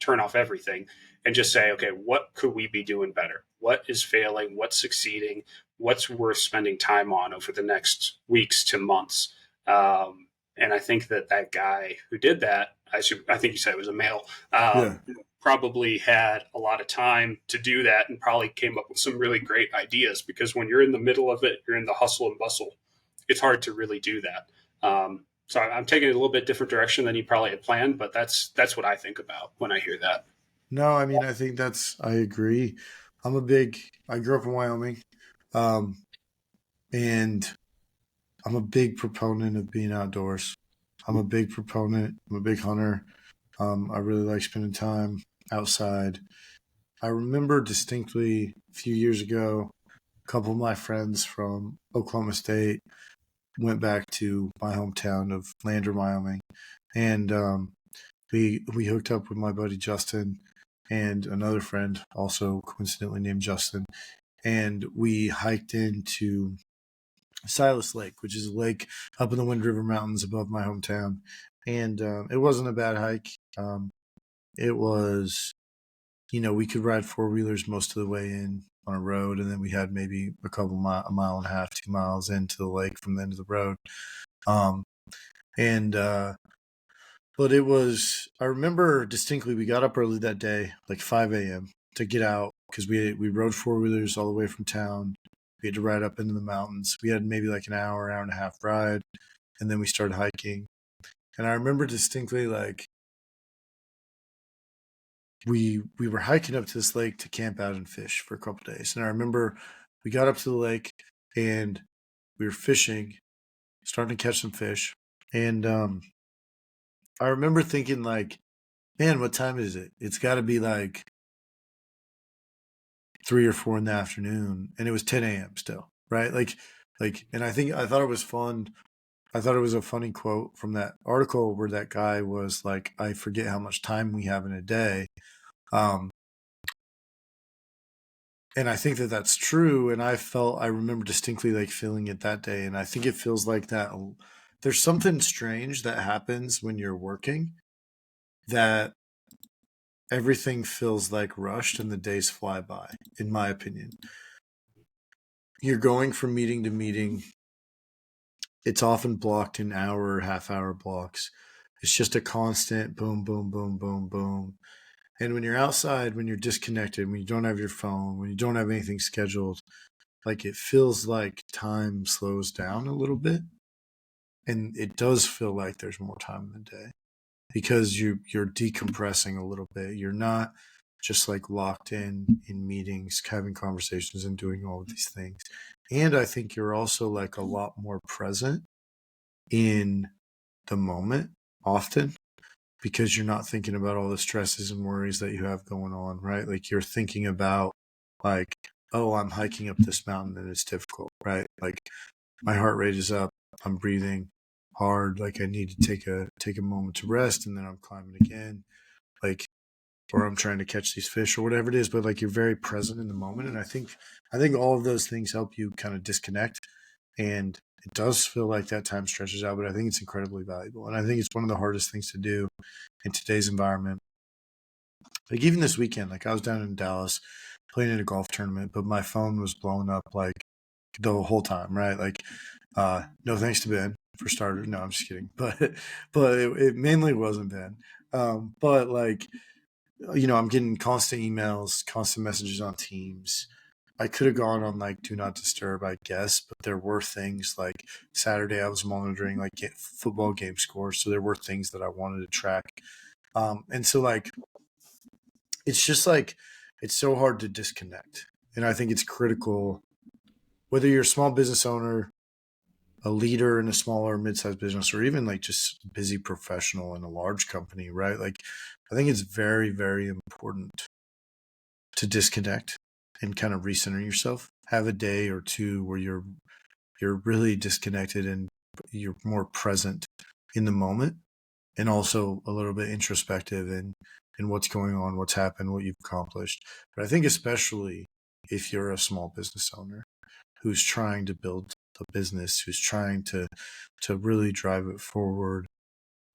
turn off everything and just say, okay, what could we be doing better? What is failing? What's succeeding? What's worth spending time on over the next weeks to months? And I think that guy who did that, I think you said it was a male, Yeah. probably had a lot of time to do that and probably came up with some really great ideas, because when you're in the middle of it, you're in the hustle and bustle. It's hard to really do that. So I'm taking it a little bit different direction than you probably had planned, but that's what I think about when I hear that. No, I mean, I agree. I grew up in Wyoming, um, and I'm a big proponent of being outdoors. I'm a big proponent. I'm a big hunter. I really like spending time outside. I remember distinctly a few years ago, a couple of my friends from Oklahoma State went back to my hometown of Lander, Wyoming, and we hooked up with my buddy Justin and another friend, also coincidentally named Justin, and we hiked into Silas Lake, which is a lake up in the Wind River Mountains above my hometown. And it wasn't a bad hike. It was, we could ride four wheelers most of the way in on a road, and then we had maybe a mile and a half, 2 miles into the lake from the end of the road. Um, and but it was, I remember distinctly, we got up early that day, like 5 a.m. to get out, because we rode four wheelers all the way from town. We had to ride up into the mountains. We had maybe like an hour and a half ride, and then we started hiking. And I remember distinctly, like, we were hiking up to this lake to camp out and fish for a couple days. And I remember we got up to the lake and we were fishing, starting to catch some fish. And I remember thinking, like, man, what time is it? It's got to be like 3 or 4 in the afternoon, and it was 10 a.m. still, right? And I thought it was fun. I thought it was a funny quote from that article where that guy was like, "I forget how much time we have in a day," um, and I think that that's true. And I remember distinctly like feeling it that day, and I think it feels like that. There's something strange that happens when you're working that everything feels like rushed and the days fly by, in my opinion. You're going from meeting to meeting. It's often blocked in hour, half-hour blocks. It's just a constant boom, boom, boom, boom, boom. And when you're outside, when you're disconnected, when you don't have your phone, when you don't have anything scheduled, like it feels like time slows down a little bit. And it does feel like there's more time in the day because you're decompressing a little bit. You're not just like locked in meetings, having conversations and doing all of these things. And I think you're also like a lot more present in the moment often because you're not thinking about all the stresses and worries that you have going on, right? Like you're thinking about like, oh, I'm hiking up this mountain and it's difficult, right? Like my heart rate is up, I'm breathing hard, like I need to take a moment to rest and then I'm climbing again. Like or I'm trying to catch these fish or whatever it is, but like you're very present in the moment. And I think all of those things help you kind of disconnect. And it does feel like that time stretches out, but I think it's incredibly valuable. And I think it's one of the hardest things to do in today's environment. Like even this weekend, like I was down in Dallas playing in a golf tournament, but my phone was blowing up like the whole time, right? Like, no thanks to Ben for starters. No, I'm just kidding. But it mainly wasn't Ben. But like, I'm getting constant emails, constant messages on Teams. I could have gone on like do not disturb, I guess, but there were things like Saturday I was monitoring like football game scores, so there were things that I wanted to track. And so like it's just like it's so hard to disconnect. And I think it's critical whether you're a small business owner, a leader in a smaller mid-sized business, or even like just busy professional in a large company, right? Like I think it's very, very important to disconnect and kind of recenter yourself. Have a day or two where you're really disconnected and you're more present in the moment and also a little bit introspective in what's going on, what's happened, what you've accomplished. But I think especially if you're a small business owner who's trying to build a business, who's trying to really drive it forward,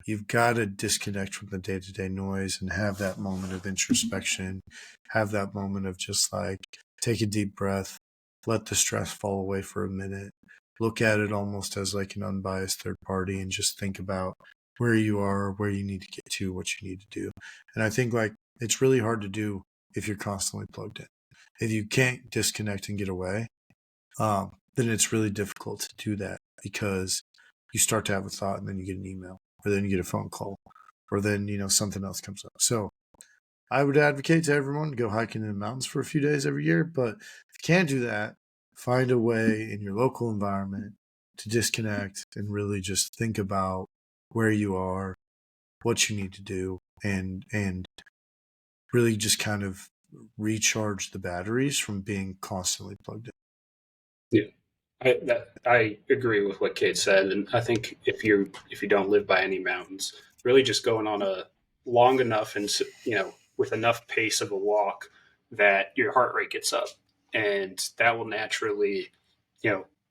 you've got to disconnect from the day-to-day noise and have that moment of introspection, have that moment of just like take a deep breath, let the stress fall away for a minute, look at it almost as like an unbiased third party and just think about where you are, where you need to get to, what you need to do. And I think like it's really hard to do if you're constantly plugged in. If you can't disconnect and get away, then it's really difficult to do that because you start to have a thought and then you get an email or then you get a phone call or then, something else comes up. So I would advocate to everyone go hiking in the mountains for a few days every year. But if you can't do that, find a way in your local environment to disconnect and really just think about where you are, what you need to do, and really just kind of recharge the batteries from being constantly plugged in. Yeah. I agree with what Kate said, and I think if you don't live by any mountains, really just going on a long enough and with enough pace of a walk that your heart rate gets up, and that will naturally,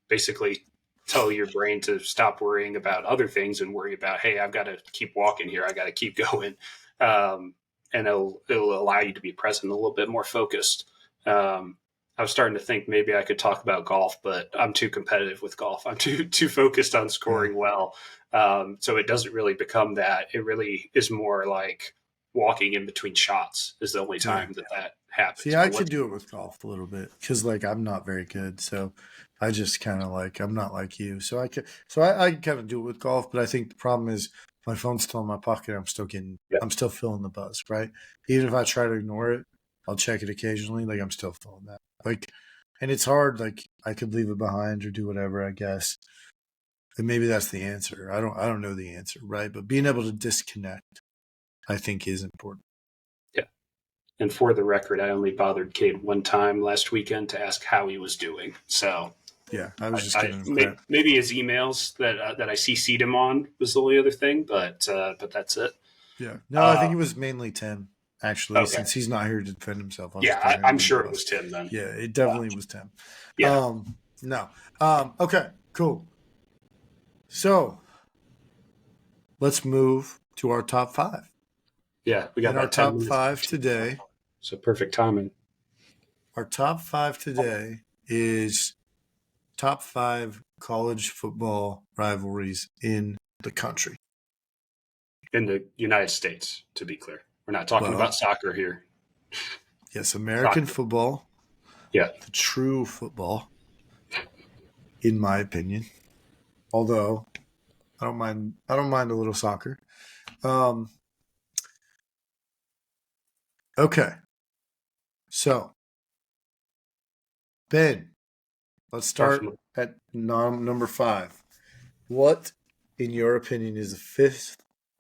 basically tell your brain to stop worrying about other things and worry about, hey, I've got to keep walking here, I got to keep going, and it'll allow you to be present, a little bit more focused. I was starting to think maybe I could talk about golf, but I'm too competitive with golf. I'm too focused on scoring well, so it doesn't really become that. It really is more like walking in between shots is the only time that happens. See, I could do it with golf a little bit because like I'm not very good, so I just kind of like I'm not like you, so I kind of do it with golf. But I think the problem is my phone's still in my pocket. I'm still feeling the buzz, right? Even if I try to ignore it, I'll check it occasionally. Like I'm still feeling that, like, and it's hard. Like I could leave it behind or do whatever, I guess. And maybe that's the answer. I don't know the answer, right? But being able to disconnect, I think, is important. Yeah. And for the record, I only bothered Cade one time last weekend to ask how he was doing. So yeah, I was just giving him crap. Maybe his emails that I CC'd him on was the only other thing, but that's it. Yeah, no, I think it was mainly Tim. Actually, okay. since he's not here to defend himself, I'm sure it was Tim then. Yeah, it definitely was Tim. Yeah. No. Okay. Cool. So let's move to our top 5. Yeah, we got And our about 10 top minutes. five today, So perfect timing. is top 5 college football rivalries in the country. In the United States, to be clear. We're not talking about Well, soccer here. yes, American Soccer. football, Yeah. the true football, in my opinion. Although I don't mind a little soccer. Um, okay. So, Ben, let's Start from start at number 5. What, in your opinion, is the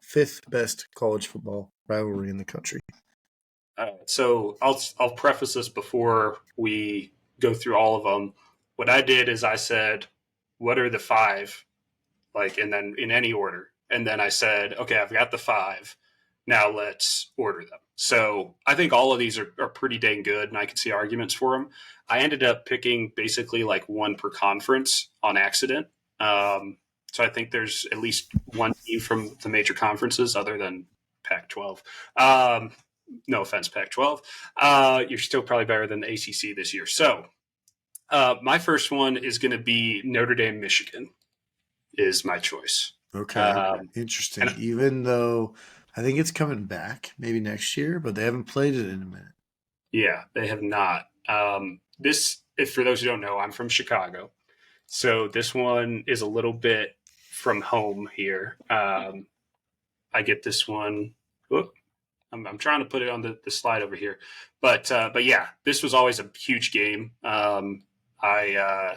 fifth best college football rivalry in the country? so I'll preface this before we go through all of them. What I did is I said, what are the 5? Like, and then in any order. And then I said, okay, I've got the 5. Now let's order them. So I think all of these are pretty dang good, and I can see arguments for them. I ended up picking basically like one per conference on accident. So I think there's at least one team from the major conferences other than Pac-12. No offense, Pac-12. You're still probably better than the ACC this year. So my first one is going to be Notre Dame, Michigan is my choice. Okay, And interesting. Even though I think it's coming back maybe next year, but they haven't played it in a minute. yeah, they have not. This, if for those who don't know, I'm from Chicago, so this one is a little bit from home here. I get this one. Whoop, I'm trying to put it on the slide over here, but yeah, this was always a huge game. I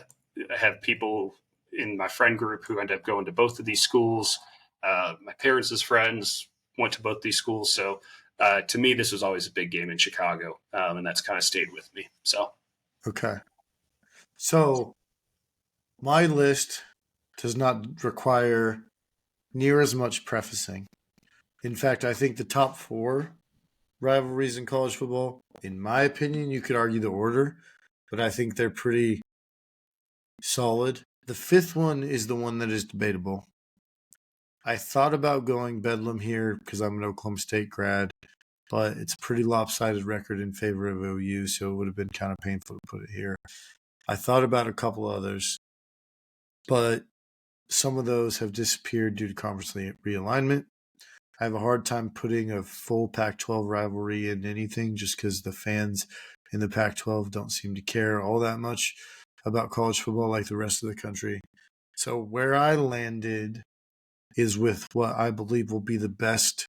have people in my friend group who end up going to both of these schools. My parents' friends went to both these schools, so to me, this was always a big game in Chicago, and that's kind of stayed with me. So, Okay. So my list does not require near as much prefacing. In fact, I think the top 4 rivalries in college football, in my opinion, you could argue the order, but I think they're pretty solid. The 5th one is the one that is debatable. I thought about going Bedlam here because I'm an Oklahoma State grad, but it's a pretty lopsided record in favor of OU, so it would have been kind of painful to put it here. I thought about a couple others, but some of those have disappeared due to conference realignment. I have a hard time putting a full Pac-12 rivalry in anything just because the fans in the Pac-12 don't seem to care all that much about college football like the rest of the country. So where I landed is with what I believe will be the best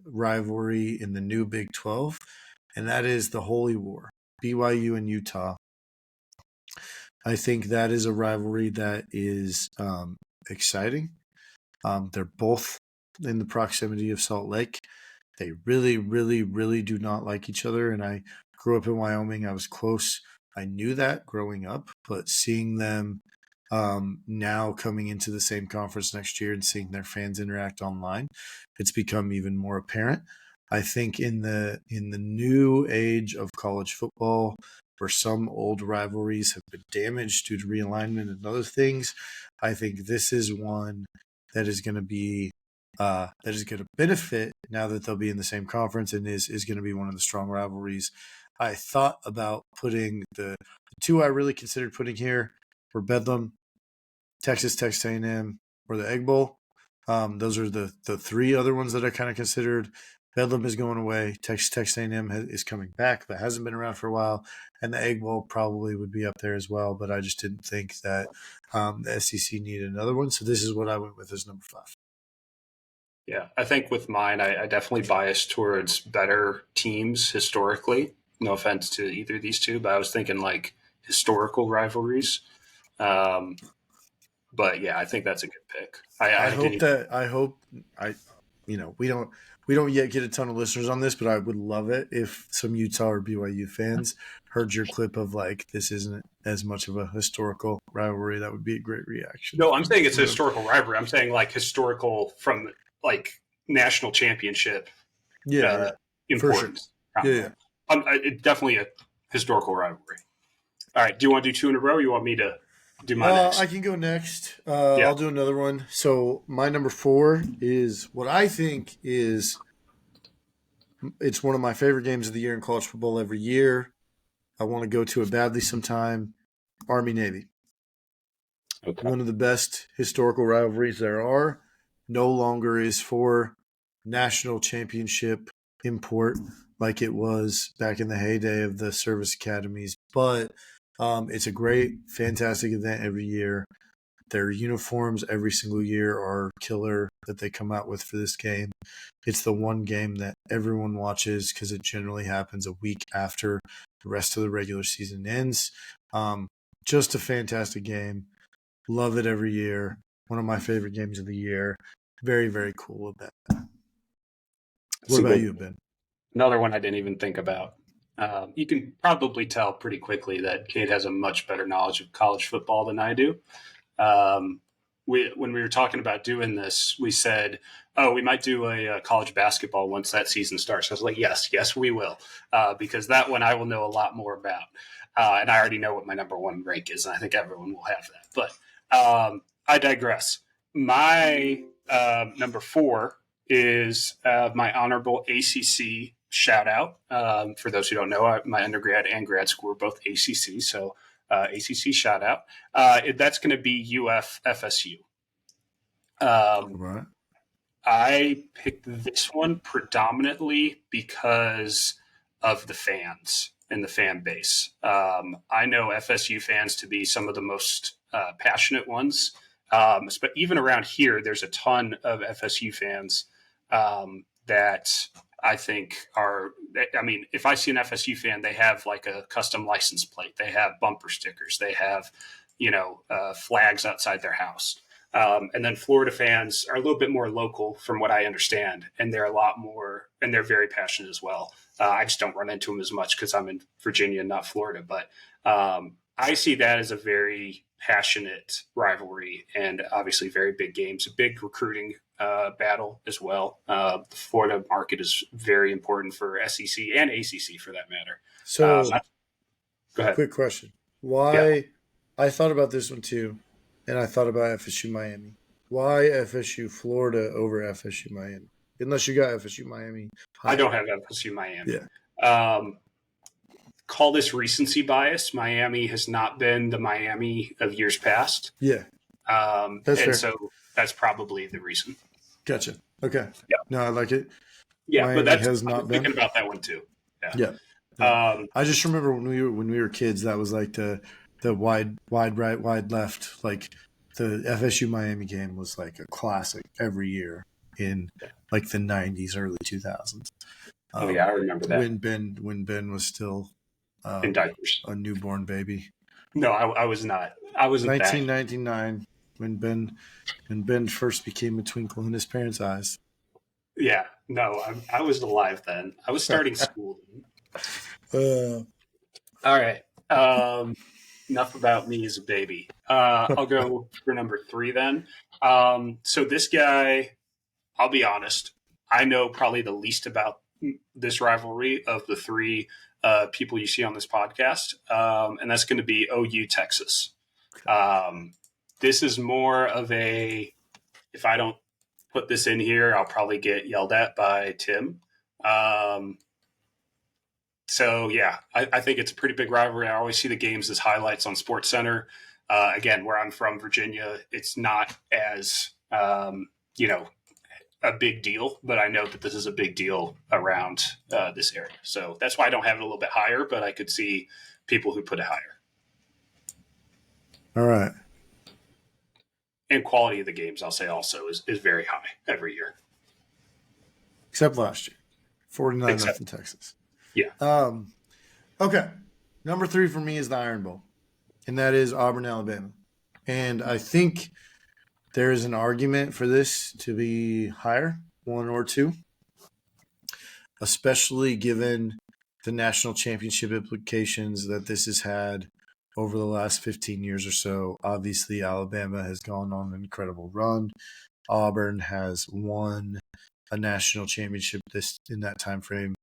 rivalry in the new Big 12, and that is the Holy War, BYU and Utah. I think that is a rivalry that is exciting. They're both in the proximity of Salt Lake. They really, really, really do not like each other. And I grew up in Wyoming. I was close. I knew that growing up, but seeing them now coming into the same conference next year and seeing their fans interact online, it's become even more apparent. I think in the new age of college football, where some old rivalries have been damaged due to realignment and other things, I think this is one that is going to be that is going to benefit now that they'll be in the same conference and is going to be one of the strong rivalries. I thought about putting the 2 I really considered putting here were Bedlam, Texas A&M, or the Egg Bowl. Those are the 3 other ones that I kind of considered. Bedlam is going away. Texas A&M is coming back, but hasn't been around for a while. And the Egg Bowl probably would be up there as well, but I just didn't think that the SEC needed another one. So this is what I went with as number 5. yeah, I think with mine, I definitely bias towards better teams historically. No offense to either of these two, but I was thinking like historical rivalries. Um, but yeah, I think that's a good pick. I didn't. I hope I we don't yet get a ton of listeners on this, but I would love it if some Utah or BYU fans heard your clip of like this isn't as much of a historical rivalry. That would be a great reaction. No, I'm saying it's a historical rivalry. I'm saying like historical from like national championship Yeah, for sure. importance. Yeah. It's definitely a historical rivalry. All right. Do you want to do 2 in a row? Or you want me to do my next? I can go next. Yeah. I'll do another one. So my number 4 is what I think is It's one of my favorite games of the year in college football every year. I want to go to it badly sometime. Army Navy. Okay. One of the best historical rivalries there are. No longer is for national championship import like it was back in the heyday of the service academies, but it's a great, fantastic event every year. Their uniforms every single year are killer that they come out with for this game. It's the one game that everyone watches because it generally happens a week after the rest of the regular season ends. Just a fantastic game. Love it every year. One of my favorite games of the year. Very, very cool event. What about you, Ben? Another one I didn't even think about. You can probably tell pretty quickly that Kate has a much better knowledge of college football than I do. When we were talking about doing this, we said, "Oh, we might do a college basketball once that season starts." I was like, "Yes, we will," because that one I will know a lot more about, and I already know what my number one rank is, and I think everyone will have that. But I digress. My number four is my honorable ACC shout out. For those who don't know, my undergrad and grad school were both ACC, so ACC shout out. That's going to be UF FSU. Right. I picked this one predominantly because of the fans and the fan base. I know FSU fans to be some of the most passionate ones. But even around here, there's a ton of FSU fans that I think are. I mean, if I see an FSU fan, they have like a custom license plate, they have bumper stickers, they have, flags outside their house. And then Florida fans are a little bit more local, from what I understand, and they're a lot more, and they're very passionate as well. I just don't run into them as much because I'm in Virginia, not Florida. But I see that as a very passionate rivalry, and obviously very big games, a big recruiting battle as well. The Florida market is very important for SEC and ACC for that matter. So, Go ahead. quick question. Yeah. Why? I thought about this one too, and I thought about FSU Miami. Why FSU Florida over FSU Miami? Unless you got FSU Miami I higher. don't have FSU Miami. Yeah. Call this recency bias. Miami has not been the Miami of years past. Yeah. That's fair. So that's probably the reason. Gotcha. Okay. Yeah. No, I like it. Yeah, Miami but has not been thinking about that one too. Yeah. I just remember when we were kids, that was like the wide right, wide left. Like the FSU Miami game was like a classic every year in like the 90s, early 2000s. I remember that when Ben was still in diapers, a newborn baby. No, I was not. I was 1999 when Ben first became a twinkle in his parents' eyes. Yeah, no, I was alive then. I was starting school. All right. Enough about me as a baby. I'll go for number 3 then. So this guy, I'll be honest, I know probably the least about this rivalry of the 3 people you see on this podcast, and that's going to be OU Texas. This is more of a, if I don't put this in here, I'll probably get yelled at by Tim. So, yeah, I think it's a pretty big rivalry. I always see the games as highlights on Sports Center. Again, where I'm from, Virginia, it's not as, a big deal, but I know that this is a big deal around this area. So that's why I don't have it a little bit higher, but I could see people who put it higher. All right. And quality of the games, I'll say also, is very high every year. Except last year. 49-0 Texas. Yeah. Okay. Number 3 for me is the Iron Bowl, and that is Auburn, Alabama. And I think there is an argument for this to be higher, 1 or 2, especially given the national championship implications that this has had over the last 15 years or so. Obviously, Alabama has gone on an incredible run. Auburn has won a national championship in that time frame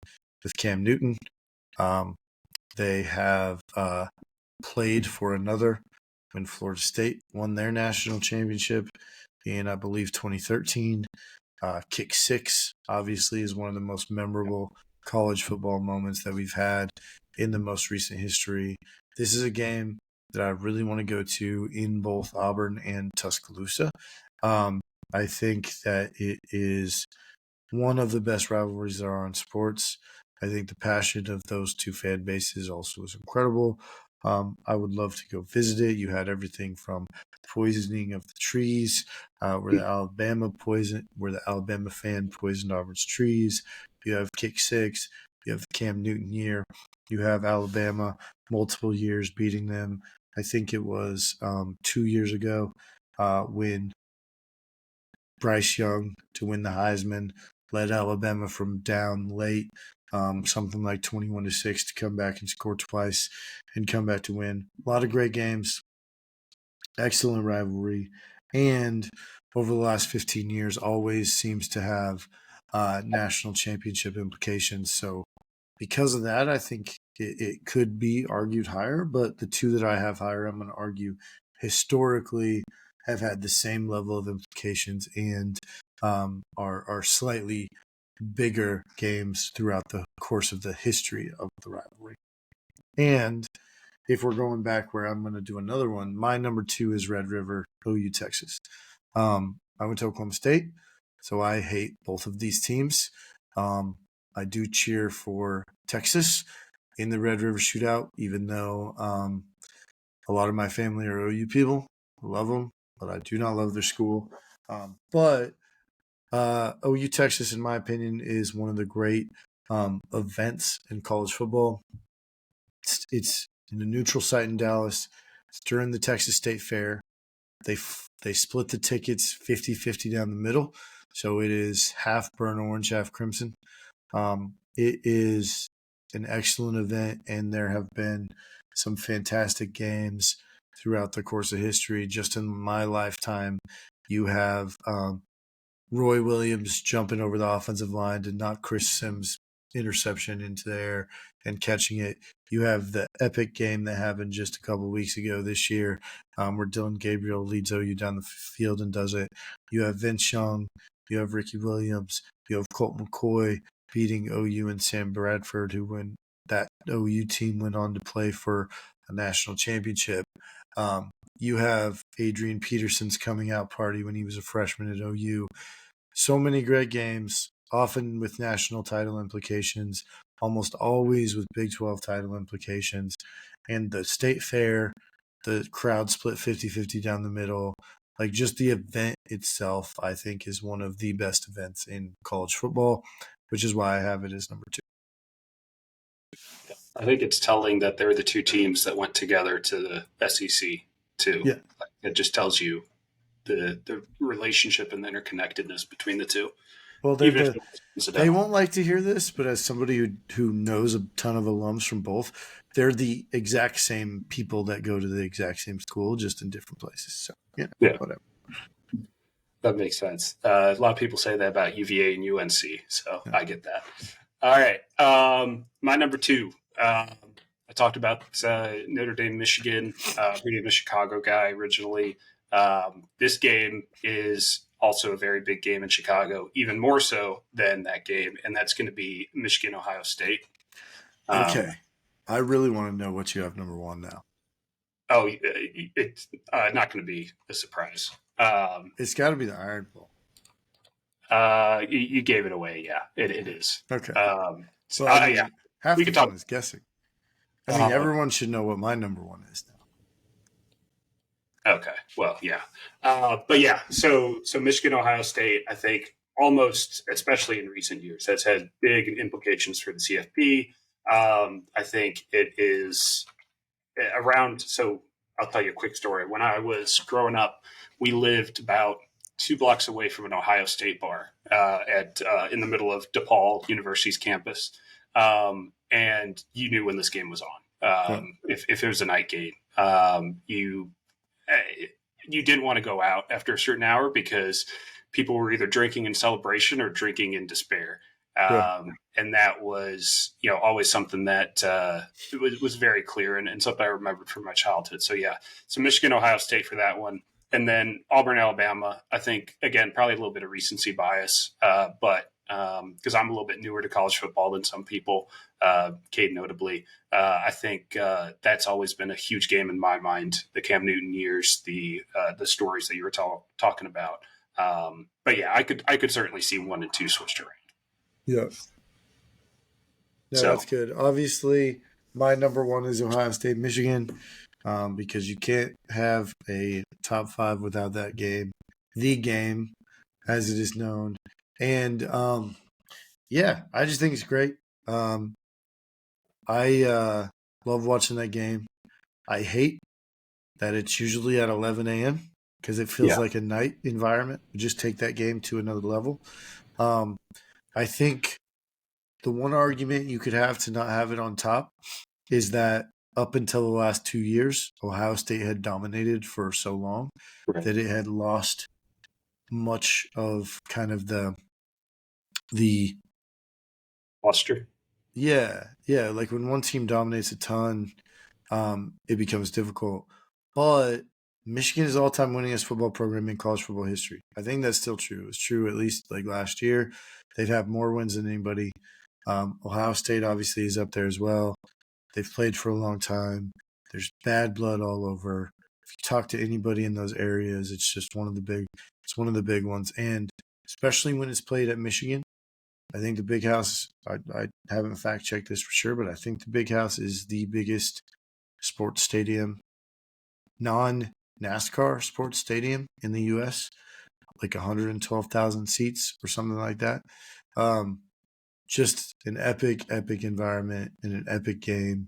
with Cam Newton. They have played for another when Florida State won their national championship in, I believe, 2013. Kick six, obviously, is one of the most memorable college football moments that we've had in the most recent history. This is a game that I really want to go to in both Auburn and Tuscaloosa. I think that it is one of the best rivalries there are in sports. I think the passion of those two fan bases also is incredible. I would love to go visit it. You had everything from poisoning of the trees, where the Alabama fan poisoned Auburn's trees. You have kick six. You have the Cam Newton year. You have Alabama multiple years beating them. I think it was 2 years ago when Bryce Young to win the Heisman led Alabama from down late, something like 21-6, to come back and score twice and come back to win. A lot of great games, excellent rivalry, and over the last 15 years, always seems to have national championship implications. So, because of that, I think it could be argued higher, but the two that I have higher, I'm going to argue historically have had the same level of implications and are slightly bigger games throughout the course of the history of the rivalry. And if we're going back where I'm going to do another one, my number 2 is Red River, OU, Texas. I went to Oklahoma State, so I hate both of these teams. I do cheer for Texas in the Red River Shootout, even though a lot of my family are OU people. I love them, but I do not love their school. But OU Texas, in my opinion, is one of the great events in college football. It's in a neutral site in Dallas. It's during the Texas State Fair. They split the tickets 50-50 down the middle. So it is half burnt orange, half crimson. It is an excellent event, and there have been some fantastic games throughout the course of history. Just in my lifetime, you have Roy Williams jumping over the offensive line to knock Chris Sims' interception into the air and catching it. You have the epic game that happened just a couple of weeks ago this year, where Dylan Gabriel leads OU down the field and does it. You have Vince Young. You have Ricky Williams. You have Colt McCoy beating OU and Sam Bradford, who when that OU team went on to play for a national championship. You have Adrian Peterson's coming out party when he was a freshman at OU. So many great games, often with national title implications, almost always with Big 12 title implications. And the state fair, the crowd split 50-50 down the middle. Like, just the event itself, I think, is one of the best events in college football, which is why I have it as number 2. I think it's telling that they're the two teams that went together to the SEC too. Yeah. It just tells you the relationship and the interconnectedness between the two. Well, Even if it was they incidental. won't like to hear this, but as somebody who knows a ton of alums from both, they're the exact same people that go to the exact same school, just in different places. So, Yeah. whatever. That makes sense. A lot of people say that about UVA and UNC, so I get that. All right. My number 2. I talked about Notre Dame, Michigan, being a Chicago guy originally. This game is also a very big game in Chicago, even more so than that game, and that's going to be Michigan, Ohio State. Okay. I really want to know what you have number 1 now. Oh, it's not going to be a surprise. It's got to be the Iron Bowl. You gave it away. Yeah, it is. Okay. Yeah. Half We the could fun talk. is guessing. I mean, everyone should know what my number 1 is now. Okay. Well, yeah. But yeah, so Michigan, Ohio State, I think almost, especially in recent years, has had big implications for the CFP. I think it is around. So I'll tell you a quick story. When I was growing up, we lived about 2 blocks away from an Ohio State bar in the middle of DePaul University's campus. And you knew when this game was on. If it was a night game, you didn't want to go out after a certain hour because people were either drinking in celebration or drinking in despair. And that was, always something that was very clear and something I remembered from my childhood. So, yeah. So Michigan, Ohio State for that one. And then Auburn, Alabama, I think, again, probably a little bit of recency bias, but because I'm a little bit newer to college football than some people, Cade notably, I think that's always been a huge game in my mind. The Cam Newton years, the stories that you were talking about. But yeah, I could certainly see 1 and 2 switched around. Yeah. No, So that's good. Obviously, my number one is Ohio State, Michigan, because you can't have a top five without that game, the game, as it is known. And yeah, I just think it's great. I love watching that game. I hate that it's usually at 11 a.m. because it feels yeah, like a night environment. Just take that game to another level. Um, I think the one argument you could have to not have it on top is that up until the last 2 years, Ohio State had dominated for so long right. that it had lost much of kind of the Luster. yeah, like when one team dominates a ton, it becomes difficult. But Michigan is all-time winningest football program in college football history. I think that's still true. It's true at least like last year. They'd have more wins than anybody. Ohio State obviously is up there as well. They've played for a long time. There's bad blood all over. If you talk to anybody in those areas, it's just it's one of the big ones. And especially when it's played at Michigan, I think the Big House, I haven't fact checked this for sure, but I think the Big House is the biggest sports stadium, non NASCAR sports stadium in the U.S., like 112,000 seats or something like that. Um, just an epic environment and an epic game.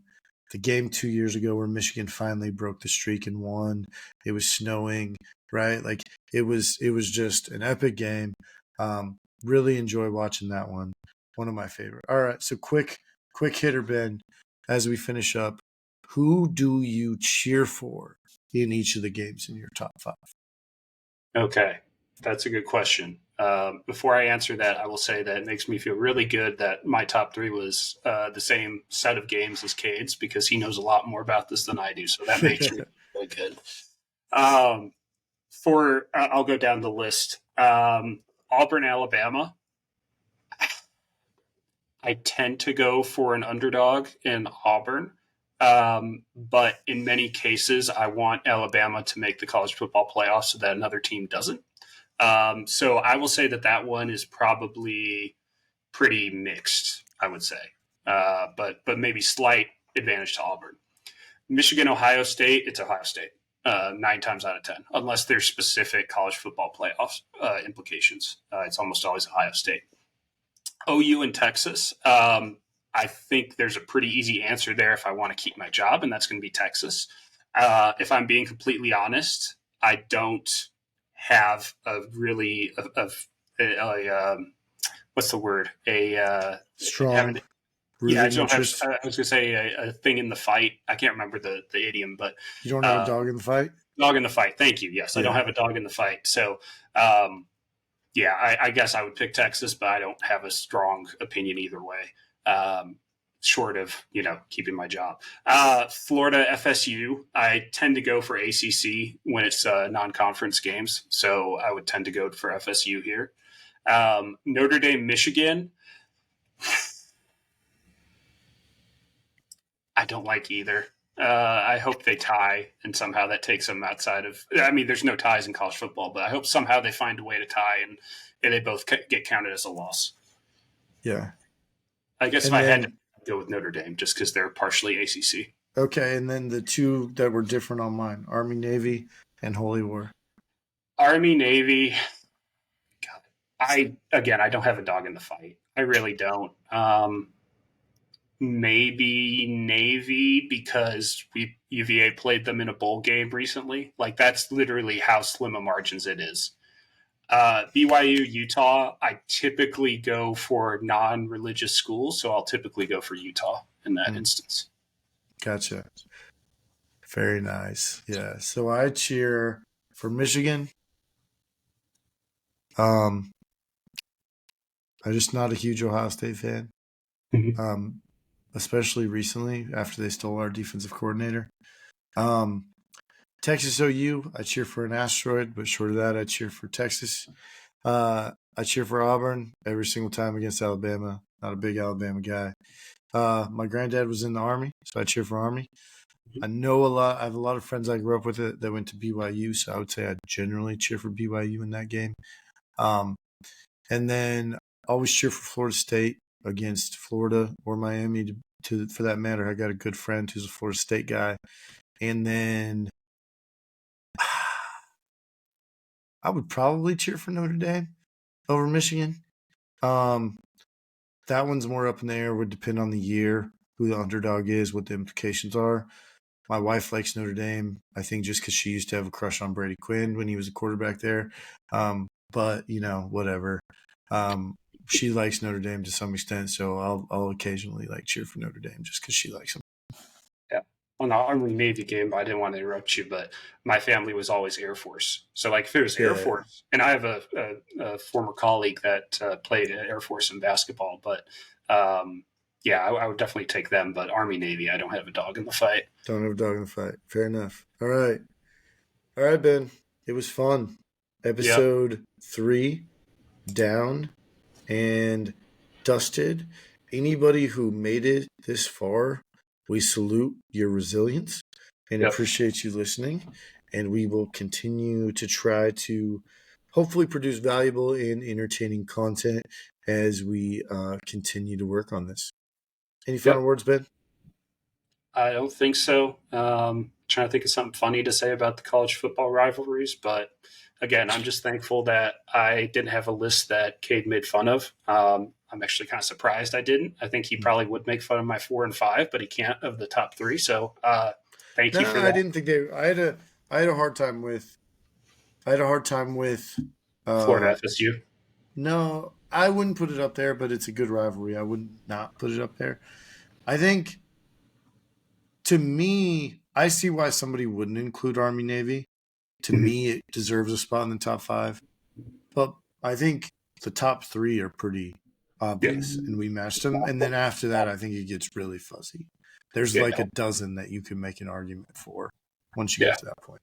The game 2 years ago where Michigan finally broke the streak and won. It was snowing, right? Like it was just an epic game. Really enjoy watching that one. One of my favorite. All right, so quick hitter, Ben, as we finish up. Who do you cheer for in each of the games in your top five? Okay, that's a good question. Before I answer that, I will say that it makes me feel really good that my top 3 was the same set of games as Cade's because he knows a lot more about this than I do. So that makes me feel really good. I'll go down the list. Auburn, Alabama. I tend to go for an underdog in Auburn. But in many cases, I want Alabama to make the college football playoffs so that another team doesn't. So I will say that one is probably pretty mixed, I would say, but maybe slight advantage to Auburn. Michigan, Ohio State, it's Ohio State 9 times out of 10, unless there's specific college football playoffs implications. It's almost always Ohio State. OU and Texas. I think there's a pretty easy answer there if I want to keep my job, and that's going to be Texas. If I'm being completely honest, I don't have a really what's the word Strong, yeah, I rooting don't have. interest. I was going to say a thing in the fight. I can't remember the idiom, but You don't have a dog in the fight? dog in the fight. Thank you. Yes, I don't Yeah. have a dog in the fight. So, yeah, I guess I would pick Texas, but I don't have a strong opinion either way. Short of keeping my job. Florida FSU. I tend to go for ACC when it's non-conference games, so I would tend to go for FSU here. Notre Dame, Michigan. I don't like either. I hope they tie, and somehow that takes them outside of. I mean, there's no ties in college football, but I hope somehow they find a way to tie, and they both get counted as a loss. Yeah. I guess And if I had to then, go with Notre Dame, just because they're partially ACC. okay, and then the two that were different on mine, Army, Navy, and Holy War. Army, Navy. God, I don't have a dog in the fight. I really don't. Maybe Navy because UVA played them in a bowl game recently. Like that's literally how slim a margins it is. BYU, Utah, I typically go for non-religious schools, so I'll typically go for Utah in that instance. Gotcha. Very nice. Yeah. So I cheer for Michigan. I'm just not a huge Ohio State fan. Especially recently after they stole our defensive coordinator. Texas OU, I cheer for an asteroid, but short of that, I cheer for Texas. I cheer for Auburn every single time against Alabama. Not a big Alabama guy. My granddad was in the Army, so I cheer for Army. I know a lot. I have a lot of friends I grew up with that went to BYU, so I would say I generally cheer for BYU in that game. And then I always cheer for Florida State against Florida or Miami, for that matter. I got a good friend who's a Florida State guy. And then I would probably cheer for Notre Dame over Michigan. That one's more up in the air. Would depend on the year, who the underdog is, what the implications are. My wife likes Notre Dame, I think just because she used to have a crush on Brady Quinn when he was a quarterback there. But, whatever. She likes Notre Dame to some extent, so I'll occasionally cheer for Notre Dame just because she likes them. Yeah. Well, no, I'm a Navy game, but I didn't want to interrupt you. But my family was always Air Force. So, if it was Air Force, and I have a former colleague that played at Air Force in basketball, but I would definitely take them. But Army, Navy, I don't have a dog in the fight. Don't have a dog in the fight. Fair enough. All right, Ben. It was fun. Episode 3, down and dusted. Anybody who made it this far, we salute your resilience and appreciate you listening. And we will continue to try to hopefully produce valuable and entertaining content as we continue to work on this. Any final words, Ben? I don't think so. Trying to think of something funny to say about the college football rivalries, but again, I'm just thankful that I didn't have a list that Kade made fun of. I'm actually kind of surprised I didn't. I think he probably would make fun of my 4 and 5, but he can't of the top 3. So thank you for that. I didn't think they. I had a hard time with. Florida FSU. No, I wouldn't put it up there, but it's a good rivalry. I would not put it up there. I think, to me, I see why somebody wouldn't include Army Navy. To me, it deserves a spot in the top 5. But I think the top 3 are pretty obvious, and we matched them. And then after that, I think it gets really fuzzy. There's a dozen that you can make an argument for once you get to that point.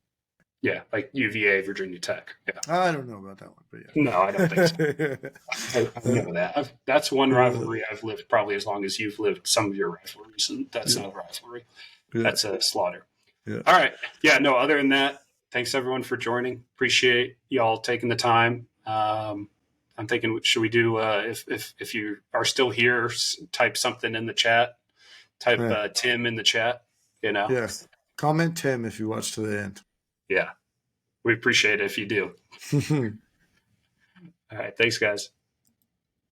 Yeah, like UVA, Virginia Tech. Yeah, I don't know about that one, but No, I don't think so. I know that. That's one rivalry I've lived probably as long as you've lived some of your rivalries, and that's not a rivalry. Yeah. That's a slaughter. Yeah. All right. Yeah, no, other than that, thanks everyone for joining. Appreciate y'all taking the time. I'm thinking, should we do, if you are still here, type something in the chat. Type Tim in the chat, Yeah. Comment Tim if you watch to the end. Yeah. We appreciate it if you do. All right. Thanks, guys.